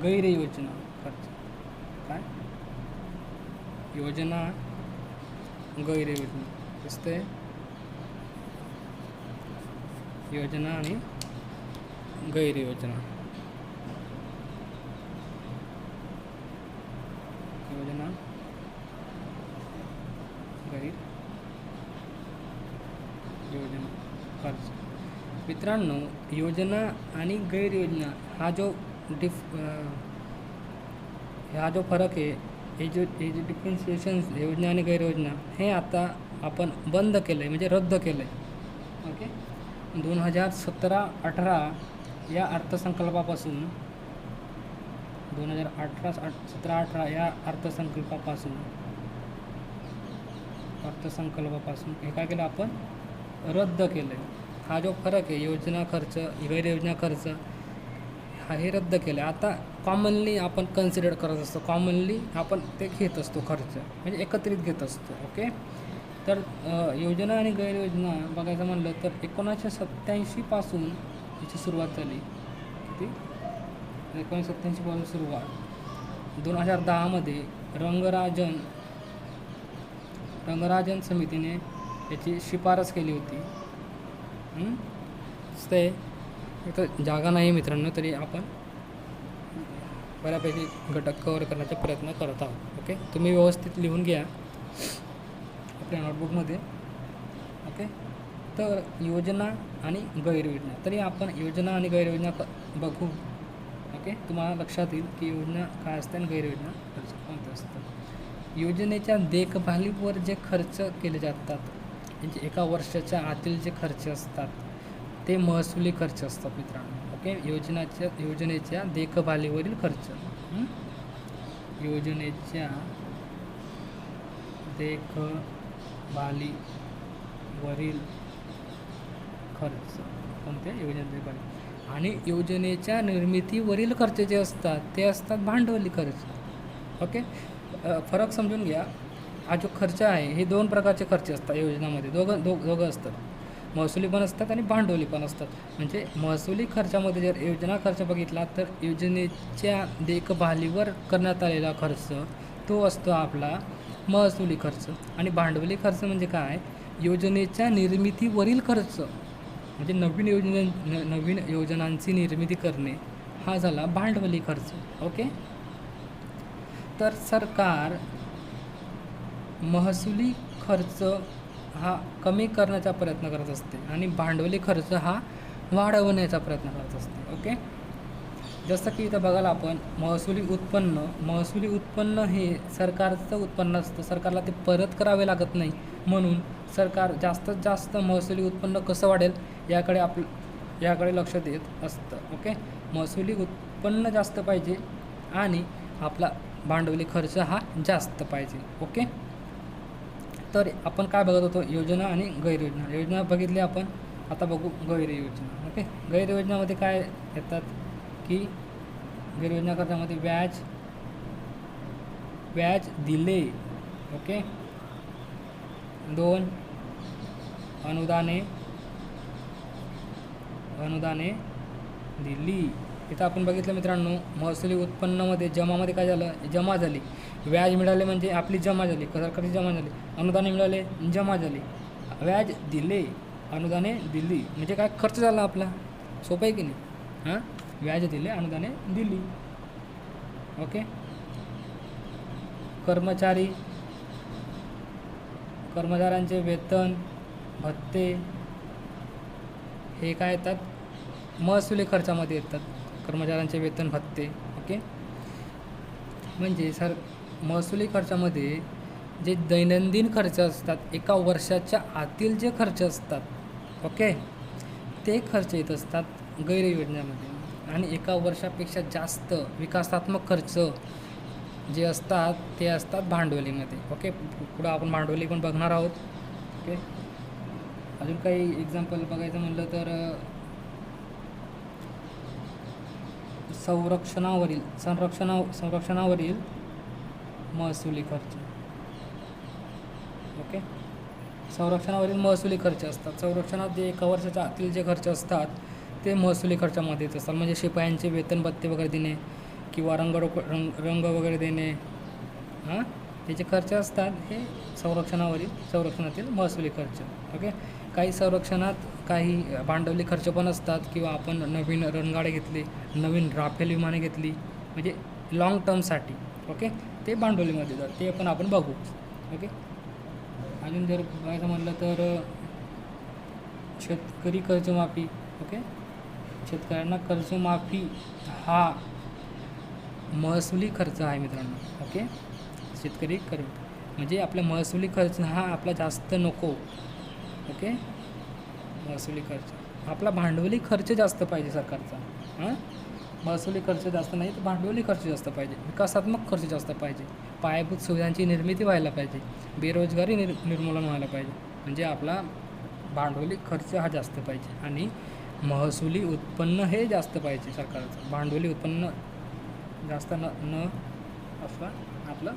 गैरयोजना खर्च. काय योजना गैरयोजना दिसतंय. योजना आणि गैरयोजना. योजना गैरयोजना खर्च. मित्रांनो, योजना आणि गैरयोजना हा जो फरक आहे, हे जे डिफरन्शिएशन योजना आणि गैरयोजना, हे आता आपण बंद केलं आहे, म्हणजे रद्द केलं आहे. ओके. 2017-18 या अर्थसंकल्पापासून 2017-18 या अर्थसंकल्पापासून हे काय केलं आपण रद्द केलं आहे. हा जो फरक आहे योजना खर्च गैरयोजना खर्च हे रद्द केलं आहे. आता कॉमनली आपण कन्सिडर करत असतो, कॉमनली आपण ते घेत असतो खर्च, म्हणजे एकत्रित घेत असतो. ओके. तर योजना आणि गैरयोजना बघायचं म्हणलं तर 1987 पासून याची सुरुवात झाली. किती 1987 पासून सुरुवात. 2010 रंगराजन समितीने याची शिफारस केली होती. ते इथं जागा नाही मित्रांनो, तरी आपण बऱ्यापैकी घटक कव्हर करण्याचा प्रयत्न करत आहोत. ओके. तुम्ही व्यवस्थित लिहून घ्या आपल्या नोटबुकमध्ये. ओके. तर योजना आणि गैरयोजना, तरी आपण योजना आणि गैरयोजना बघू. ओके. तुम्हाला लक्षात येईल की योजना काय असते आणि गैरयोजना खर्च कोणते असतात. योजनेच्या देखभालीवर जे खर्च केले जातात, म्हणजे एका वर्षाच्या आतील जे खर्च असतात ते महसुली खर्च असतात मित्रांनो. ओके. योजनेच्या देखभालीवरील खर्च. योजनेच्या देखभालीवरील खर्च कोणत्या योजनेचे, आणि योजनेच्या निर्मितीवरील खर्च जे असतात ते असतात भांडवली खर्च. ओके. फरक समजून घ्या. हा जो खर्च आहे हे 2 प्रकारचे खर्च असतात योजनामध्ये. दोघं असतात, महसुली पण असतात आणि भांडवली पण असतात. म्हणजे महसुली खर्चामध्ये जर योजना खर्च बघितला तर योजनेच्या देखभालीवर करण्यात आलेला खर्च तो असतो आपला महसुली खर्च. आणि भांडवली खर्च म्हणजे काय, योजनेच्या निर्मितीवरील खर्च, म्हणजे नवीन योजनांची निर्मिती करणे हा झाला भांडवली खर्च. ओके. तर सरकार महसुली खर्च हा कमी करण्याचा प्रयत्न करत असते आणि भांडवली खर्च हा वाढवण्याचा प्रयत्न करत असते. ओके. जसं की इथं बघायला आपण महसुली उत्पन्न हे सरकारचं उत्पन्न असतं, सरकारला ते परत करावे लागत नाही, म्हणून सरकार जास्तीत जास्त महसुली उत्पन्न कसं वाढेल याकडे लक्ष देत असतं. ओके. महसुली उत्पन्न जास्त पाहिजे आणि आपला भांडवली खर्च हा जास्त पाहिजे. ओके. तर आपण काय बघत होतो, योजना आणि गैरयोजना. योजना बघितली आपण, आता बघू गैरयोजना. ओके. गैरयोजनामध्ये काय येतात की गैरयोजना खर्चामध्ये व्याज दिले. ओके. 2 अनुदाने दिली. इथं आपण बघितलं मित्रांनो, महसुली उत्पन्नामध्ये जमामध्ये काय झालं, जमा झाली. व्याज मिळाले म्हणजे आपली जमा झाली, सरकारी जमा झाली. अनुदाने मिळाले, जमा झाली. व्याज दिले, अनुदाने दिली, म्हणजे काय खर्च झाला आपला. सोपं आहे की नाही. हां, व्याज दिले, अनुदाने दिली. ओके. कर्मचाऱ्यांचे वेतन भत्ते हे काय येतात, महसुली खर्चामध्ये येतात. कर्मचाऱ्यांचे वेतन भत्ते. ओके. म्हणजे महसुली खर्चामध्ये जे दैनंदिन खर्च असतात, एका वर्षाच्या आतील जे खर्च असतात, ओके, ते खर्च येत असतात गैरयोजनेमध्ये. आणि एका वर्षापेक्षा जास्त विकासात्मक खर्च जे असतात ते असतात भांडवलीमध्ये. ओके. पुढं आपण भांडवली पण बघणार आहोत. ओके. अजून काही एक्झाम्पल बघायचं म्हणलं तर संरक्षणावरील महसुली खर्च. ओके. संरक्षणावरील महसुली खर्च असतात. संरक्षणात जे एका वर्षाच्या आतील जे खर्च असतात ते महसुली खर्चामध्ये येत असतात. म्हणजे शिपायांचे वेतन भत्ते वगैरे देणे किंवा रंग वगैरे देणे, हां, त्याचे खर्च असतात हे संरक्षणातील महसुली खर्च. ओके. काही संरक्षणात काही भांडवली खर्च पण असतात, किंवा आपण नवीन रणगाडे घेतले, नवीन राफेल विमाने घेतली, म्हणजे लाँग टर्मसाठी. ओके. ते भांडवलीमध्ये जातात, ते पण आपण बघू. ओके. अजून जर बघायचं म्हटलं तर शेतकरी कर्जमाफी. ओके. शेतकऱ्यांना कर्जमाफी हा महसुली खर्च आहे मित्रांनो. ओके. शेतकरी म्हणजे आपला महसुली खर्च हा आपला जास्त नको. ओके. महसुली खर्च आपला भांडवली खर्च जास्त पाहिजे सरकारचा. हां, महसुली खर्च जास्त नाही तर भांडवली खर्च जास्त पाहिजे, विकासात्मक खर्च जास्त पाहिजे, पायाभूत सुविधांची निर्मिती व्हायला पाहिजे, बेरोजगारी निर्मूलन व्हायला पाहिजे, म्हणजे आपला भांडवली खर्च हा जास्त पाहिजे आणि महसुली उत्पन्न हे जास्त पाहिजे सरकारचं. भांडवली उत्पन्न जास्त न असता आपलं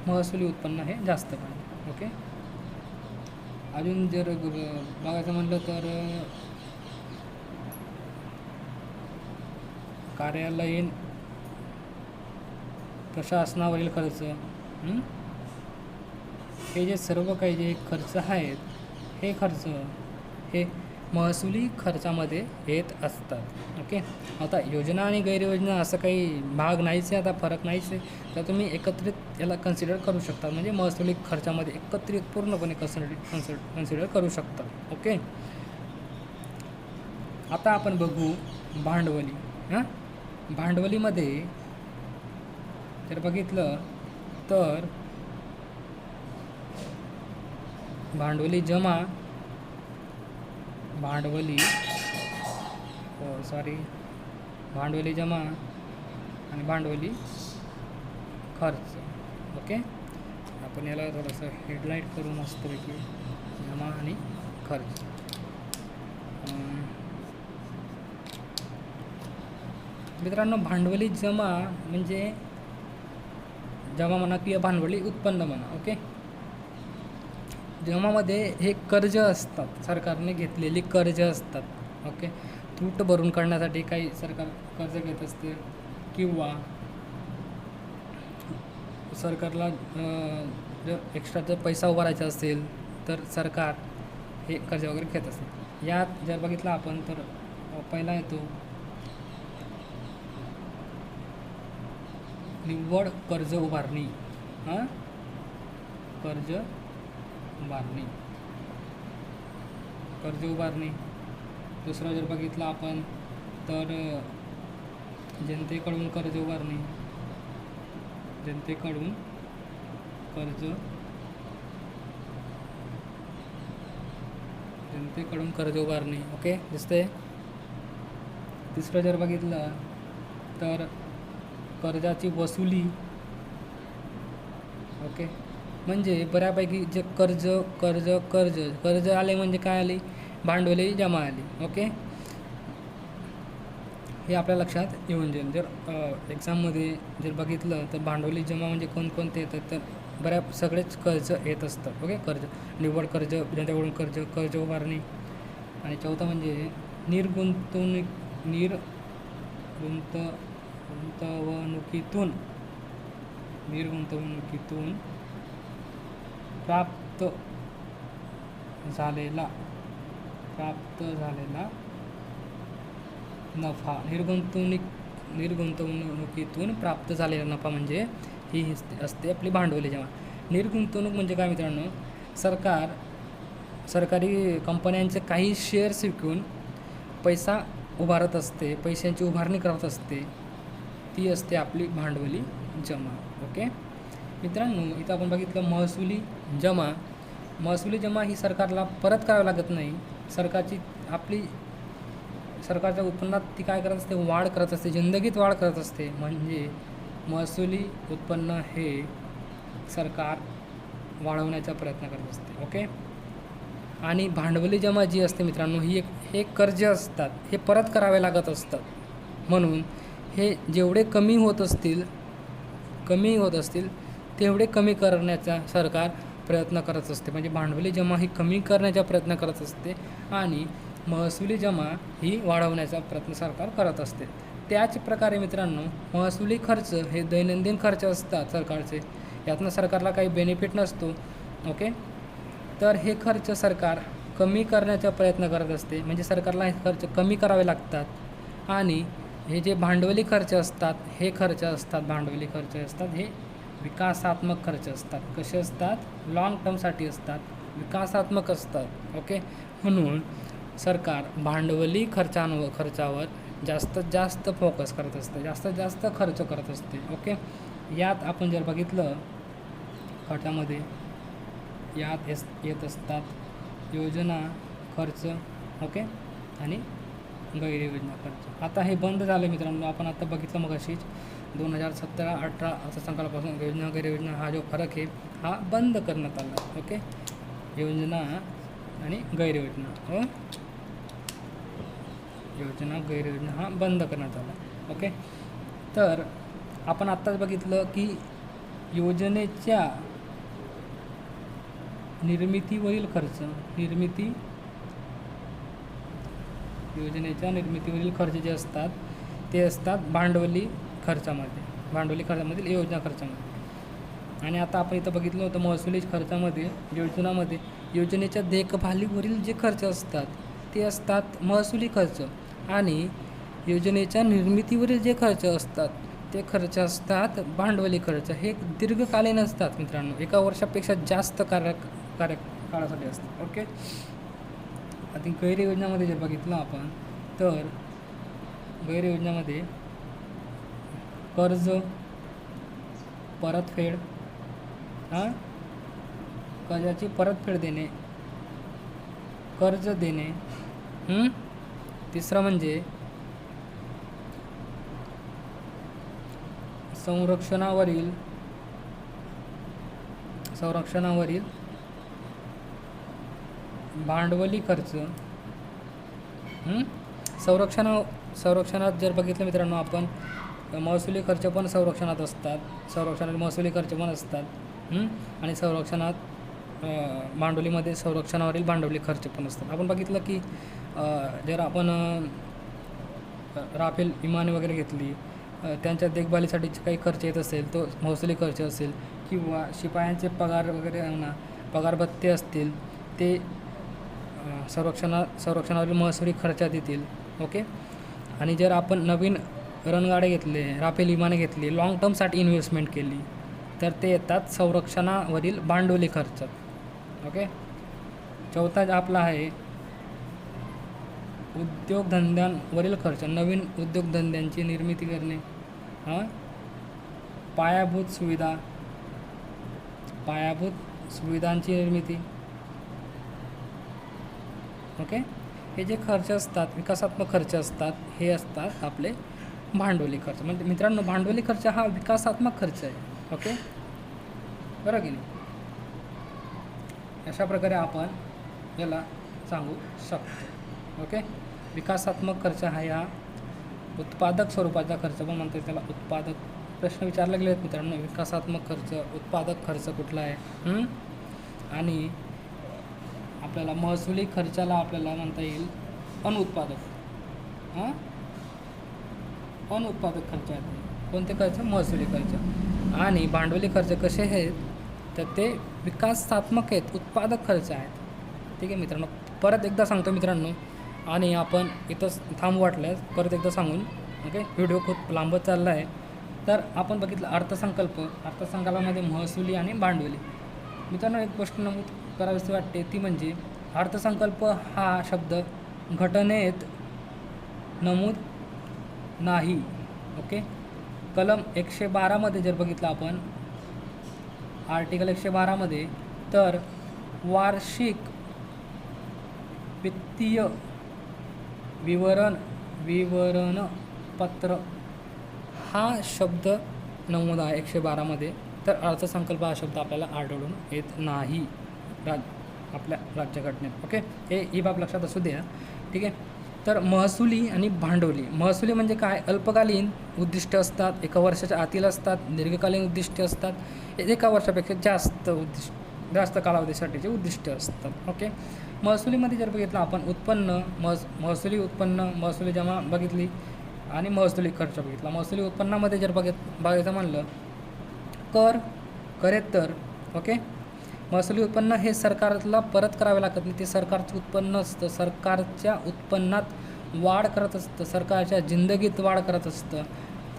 महसुली उत्पन्न हे जास्त पाहिजे. ओके. अजून जर बघायचं म्हटलं तर कार्यालयीन प्रशासनावरील खर्च, हे जे सर्व काही जे खर्च आहेत हे खर्च हे महसुली खर्चामध्ये येत असतात. ओके. आता योजना आणि गैरयोजना असं काही भाग नाहीच आहे, आता फरक नाहीच आहे, तर तुम्ही एकत्रित याला कन्सिडर करू शकता, म्हणजे महसुली खर्चामध्ये एकत्रित पूर्णपणे कन्सिडर करू शकता. ओके. आता आपण बघू भांडवली. हां, भांडवलीमध्ये जर बघितलं तर भांडवली जमा आणि भांडवली खर्च. ओके. आपण याला थोडंसं हेडलाईट करू मस्तपैकी, जमा आणि खर्च. मित्रांनो, भांडवली जमा म्हणजे जमा म्हणा किंवा भांडवली उत्पन्न म्हणा. ओके. जमामध्ये हे कर्ज असतात, सरकारने घेतलेली कर्ज असतात. ओके. तूट भरून काढण्यासाठी काही सरकार कर्ज घेत असते, किंवा सरकारला जर एक्स्ट्रा जर पैसा उभारायचा असेल तर सरकार हे कर्ज वगैरे घेत असते. यात जर बघितलं आपण तर पहिला येतो निव्वळ कर्ज उभारणी. कर्ज उभारणी. दुसरं जर बघितलं आपण तर जनतेकडून कर्ज उभारणी. ओके, दिसतंय. तिसरं जर बघितलं तर कर्जाची वसुली. ओके, म्हणजे बऱ्यापैकी जे कर्ज आले म्हणजे काय आली, भांडवली जमा आली. ओके, हे आपल्या लक्षात येऊन जाईल. जर एक्झाममध्ये जर बघितलं तर भांडवली जमा म्हणजे कोणकोणते येतात तर सगळेच कर्ज येत असतात. ओके, कर्ज, निव्वळ कर्ज, जनतेकडून कर्ज उभारणी. आणि चौथं म्हणजे निर्गुंतवणुकीतून प्राप्त झालेला नफा. निर्गुंतवणुकीतून प्राप्त झालेला नफा म्हणजे ही असते आपली भांडवली जमा. निर्गुंतवणूक म्हणजे काय मित्रांनो, सरकारी कंपन्यांचे काही शेअर्स विकून पैसा उभारत असते, पैशांची उभारणी करत असते, ती असते आपली भांडवली जमा. ओके मित्रांनो, इथं आपण बघितलं महसुली जमा ही सरकारला परत करावी लागत नाही. सरकारच्या उत्पन्नात ती काय करत असते, वाढ करत असते, जिंदगीत वाढ करत असते. म्हणजे महसुली उत्पन्न हे सरकार वाढवण्याचा प्रयत्न करत असते. ओके, आणि भांडवली जमा जी असते मित्रांनो, हे कर्ज असतात, हे परत करावे लागत असतात. म्हणून हे जेवढे कमी होत असतील तेवढे कमी करण्याचा सरकार प्रयत्न करत असते. म्हणजे भांडवली जमा ही कमी करण्याचा प्रयत्न करत असते आणि महसुली जमा ही वाढवण्याचा प्रयत्न सरकार करत असते. त्याच प्रकारे मित्रांनो, महसुली खर्च हे दैनंदिन खर्च असतात सरकारचे, यातनं सरकारला काही बेनिफिट नसतो. ओके, तर हे खर्च सरकार कमी करण्याचा प्रयत्न करत असते. म्हणजे सरकारला हे खर्च कमी करावे लागतात. आणि हे जे भांडवली खर्च असतात, भांडवली खर्च असतात, हे विकासात्मक खर्च असतात. कसे असतात, लॉंग टर्मसाठी असतात, विकासात्मक असतात. ओके, म्हणून सरकार भांडवली खर्चावर जास्तीत जास्त फोकस करत असते, जास्तीत जास्त खर्च करत असते. ओके, यात आपण जर बघितलं खर्चामध्ये यात येत असतात योजना खर्च. ओके, आणि गैरयोजना खर्च. आता हे बंद झालं मित्रांनो. आपण आता बघितलं मग अशीच 2017-18 अर्थसंकल्पापासून योजना गैरयोजना हा जो फरक आहे हा बंद करण्यात आला. ओके, योजना आणि गैरयोजना योजना गैरयोजना हा बंद करण्यात आला. ओके, तर आपण आत्ताच बघितलं की योजनेच्या निर्मितीवरील खर्च जे असतात ते असतात भांडवली खर्चामधील योजना खर्चामध्ये. आणि आता आपण इथं बघितलं होतं महसुली खर्चामध्ये योजनेच्या देखभालीवरील जे खर्च असतात ते असतात महसुली खर्च. आणि योजनेच्या निर्मितीवरील जे खर्च असतात ते खर्च असतात भांडवली खर्च. हे दीर्घकालीन असतात मित्रांनो, एका वर्षापेक्षा जास्त काळासाठी असतात. ओके, आता गैरयोजनामध्ये जर बघितलं आपण तर गैरयोजनामध्ये कर्ज परतफेड, कर्जाची परतफेड देणे, कर्ज देणे. तिसरं म्हणजे संरक्षणावरील भांडवली खर्च. संरक्षणात जर बघितलं मित्रांनो आपण, महसुली खर्च पण संरक्षणात असतात, महसुली खर्च पण असतात. आणि भांडवलीमध्ये संरक्षणावरील भांडवली खर्च पण असतात. आपण बघितलं की जर आपण राफेल विमाने वगैरे घेतली त्यांच्या देखभालीसाठीचे काही खर्च येत असेल तो महसुली खर्च असेल, किंवा शिपायांचे पगार वगैरे पगार भत्ते असतील ते संरक्षणावरील महसुली खर्चात येतील. ओके. आणि जर आपण नवीन रणगाडे घेतले, राफेल विमाने घेतली, लाँग टर्मसाठी इन्व्हेस्टमेंट केली, तर ते येतात संरक्षणावरील भांडवली खर्चात. ओके. चौथा आपला आहे उद्योगधंद्यांवरील खर्च. नवीन उद्योगधंद्यांची निर्मिती करणे, पायाभूत सुविधांची निर्मिती. ओके. हे जे खर्च असतात, विकासात्मक खर्च असतात, हे असतात आपले भांडवली खर्च. म्हणजे मित्रांनो, भांडवली खर्च हा विकासात्मक खर्च आहे. ओके, बरं की नाही. अशा प्रकारे आपण याला सांगू शकतो. ओके. विकासात्मक खर्च हा उत्पादक स्वरूपाचा खर्च पण म्हणतात त्याला. उत्पादक प्रश्न विचारले गेले आहेत मित्रांनो. विकासात्मक खर्च, उत्पादक खर्च कुठला आहे. आणि आपल्याला महसुली खर्चाला आपल्याला म्हणता येईल अनुत्पादक खर्च आहेत. कोणते खर्च? महसुली खर्च. आणि भांडवली खर्च कसे आहेत? तर ते विकासात्मक आहेत, उत्पादक खर्च आहेत. ठीक आहे मित्रांनो. परत एकदा सांगतो मित्रांनो, आणि आपण इथंच थांबू वाटल्यास परत एकदा सांगून. ओके. व्हिडिओ खूप लांबत चालला आहे. तर आपण बघितलं अर्थसंकल्पामध्ये महसुली आणि भांडवली. मित्रांनो, एक गोष्ट नमूद करावीशी वाटते, ती म्हणजे अर्थसंकल्प हा शब्द घटनेत नमूद नाही. ओके. कलम 112 जर बघितलं आपण, आर्टिकल 112 तर वार्षिक वित्तीय विवरणपत्र हा शब्द नमूद आहे 112. तर अर्थसंकल्प हा शब्द आपल्याला आढळून येत नाही आपल्या राज्यघटनेत. ओके. ही बाब लक्षात असू द्या. ठीक आहे. तर महसुली आणि भांडवली. महसुली म्हणजे काय? अल्पकालीन उद्दिष्ट असतात, एका वर्षाच्या आतील असतात. दीर्घकालीन उद्दिष्टे असतात, एका वर्षापेक्षा जास्त कालावधीसाठीचे उद्दिष्ट असतात. ओके. महसुलीमध्ये जर बघितलं आपण उत्पन्न, महसुली उत्पन्न, महसुली जमा बघितली, आणि महसुली खर्च बघितला. महसुली उत्पन्नामध्ये जर बघायचं म्हणलं करेत्तर. ओके. महसुली उत्पन्न हे सरकारला परत करावे लागत नाही, ते सरकारचं उत्पन्न असतं. सरकारच्या उत्पन्नात वाढ करत असतं, सरकारच्या जिंदगीत वाढ करत असतं.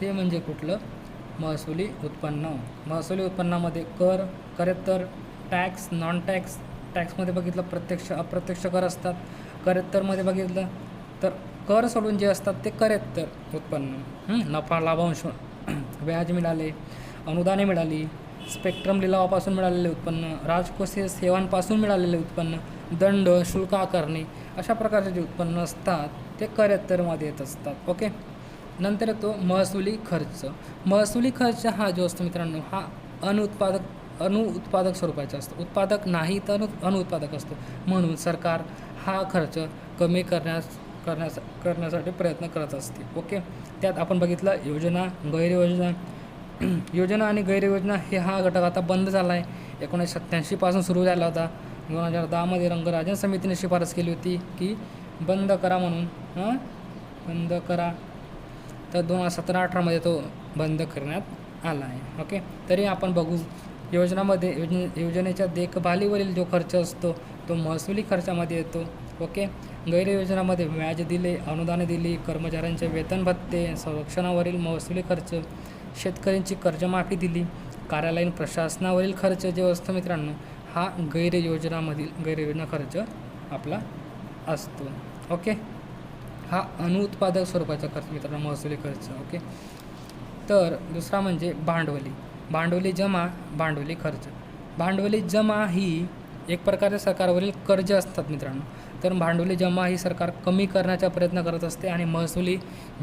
ते म्हणजे कुठलं? महसुली उत्पन्न. महसुली उत्पन्नामध्ये करेत्तर, टॅक्स, नॉन टॅक्स. टॅक्समध्ये बघितलं प्रत्यक्ष अप्रत्यक्ष कर असतात. करेत्तरमध्ये बघितलं तर कर सोडून जे असतात ते करेत्तर उत्पन्न. नफा, लाभांश, व्याज मिळाले, अनुदाने मिळाली, स्पेक्ट्रम लिलावापासून मिळालेले उत्पन्न, राजकोषीय सेवांपासून मिळालेले उत्पन्न, दंड, शुल्क आकारणे, अशा प्रकारचे जे उत्पन्न असतात ते करेत्तरमध्ये येत असतात. ओके. नंतर येतो महसुली खर्च. महसुली खर्च हा जो असतो मित्रांनो, हा अनुत्पादक स्वरूपाचा असतो. उत्पादक नाही तर अनुत्पादक असतो. म्हणून सरकार हा खर्च कमी करण्यासाठी प्रयत्न करत असते. ओके. त्यात आपण बघितलं योजना, गैरयोजना. योजना आणि गैरयोजना हा घटक आता बंद झाला आहे. 1987 सुरू झाला होता. 2010 रंगराजन समितीने शिफारस केली होती की बंद करा म्हणून. बंद करा. तर 2017-18 तो बंद करण्यात आला आहे. ओके. तरी आपण बघू, योजनेच्या देखभालीवरील जो खर्च असतो तो महसुली खर्चामध्ये येतो. ओके. गैरयोजनामध्ये व्याज दिले, अनुदाने दिली, कर्मचाऱ्यांचे वेतन भत्ते, संरक्षणावरील महसुली खर्च, शेतकऱ्यांची कर्जमाफी दिली, कार्यालयीन प्रशासनावरील खर्च जे असतो मित्रांनो, हा गैरयोजना खर्च आपला असतो. ओके. हा अनुत्पादक स्वरूपाचा खर्च मित्रांनो, महसुली खर्च. ओके. तर दुसरा म्हणजे भांडवली जमा, भांडवली खर्च. भांडवली जमा ही एक प्रकारे सरकारवरील कर्ज असतात मित्रांनो. तर भांडवली जमा ही सरकार कमी करण्याचा प्रयत्न करत असते, आणि महसुली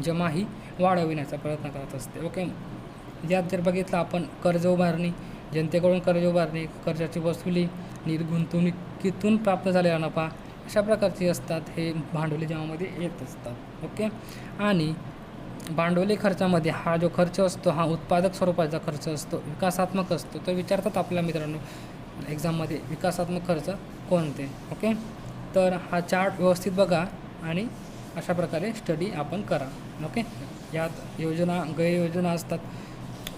जमा ही वाढविण्याचा प्रयत्न करत असते. ओके. यात जर बघितलं आपण कर्ज उभारणी, जनतेकडून कर्ज उभारणी, कर्जाची वसुली, गुंतवणुकीतून प्राप्त झालेला नफा, अशा प्रकारचे असतात हे भांडवली जमामध्ये येत असतात. ओके. आणि भांडवली खर्चामध्ये हा जो खर्च असतो हा उत्पादक स्वरूपाचा खर्च असतो, विकासात्मक असतो. तर विचारतात आपल्या मित्रांनो एक्झाममध्ये, विकासात्मक खर्च कोणते. ओके. तर हा चार्ट व्यवस्थित बघा आणि अशा प्रकारे स्टडी आपण करा. ओके. यात योजना गैरयोजना असतात.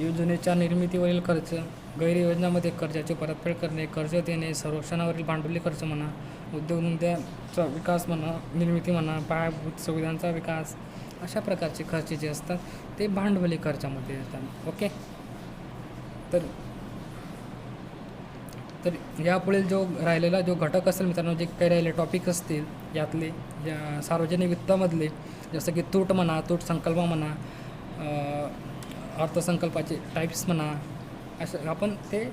योजनेच्या निर्मितीवरील खर्च, गैरयोजनामध्ये कर्जाची परतफेड करणे, कर्ज देणे, संरक्षणावरील भांडवली खर्च म्हणा, उद्योगधंद्याचा विकास म्हणा, निर्मिती म्हणा, पायाभूत सुविधांचा विकास, अशा प्रकारचे खर्च जे असतात ते भांडवली खर्चामध्ये येतात. ओके. तर यापुढील जो राहिलेला जो घटक असेल मित्रांनो, जे काही राहिले टॉपिक असतील यातले या सार्वजनिक वित्तामधले, जसं की तूट म्हणा, तूट संकल्प म्हणा, अर्थसंकल्पाचे टाईप्स म्हणा, असं आपण ते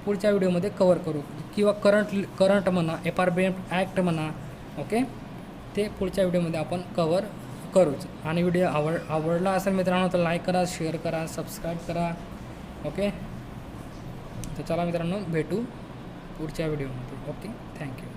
पुढच्या व्हिडिओमध्ये कवर करू. किंवा करंट म्हणा, FRB ॲक्ट म्हणा. ओके. ते पुढच्या व्हिडिओमध्ये आपण कवर करूच. आणि व्हिडिओ आवडला असेल मित्रांनो तर लाईक करा, शेअर करा, सबस्क्राईब करा. ओके. तर चला मित्रांनो, भेटू पुढच्या व्हिडिओमध्ये. ओके. थँक्यू.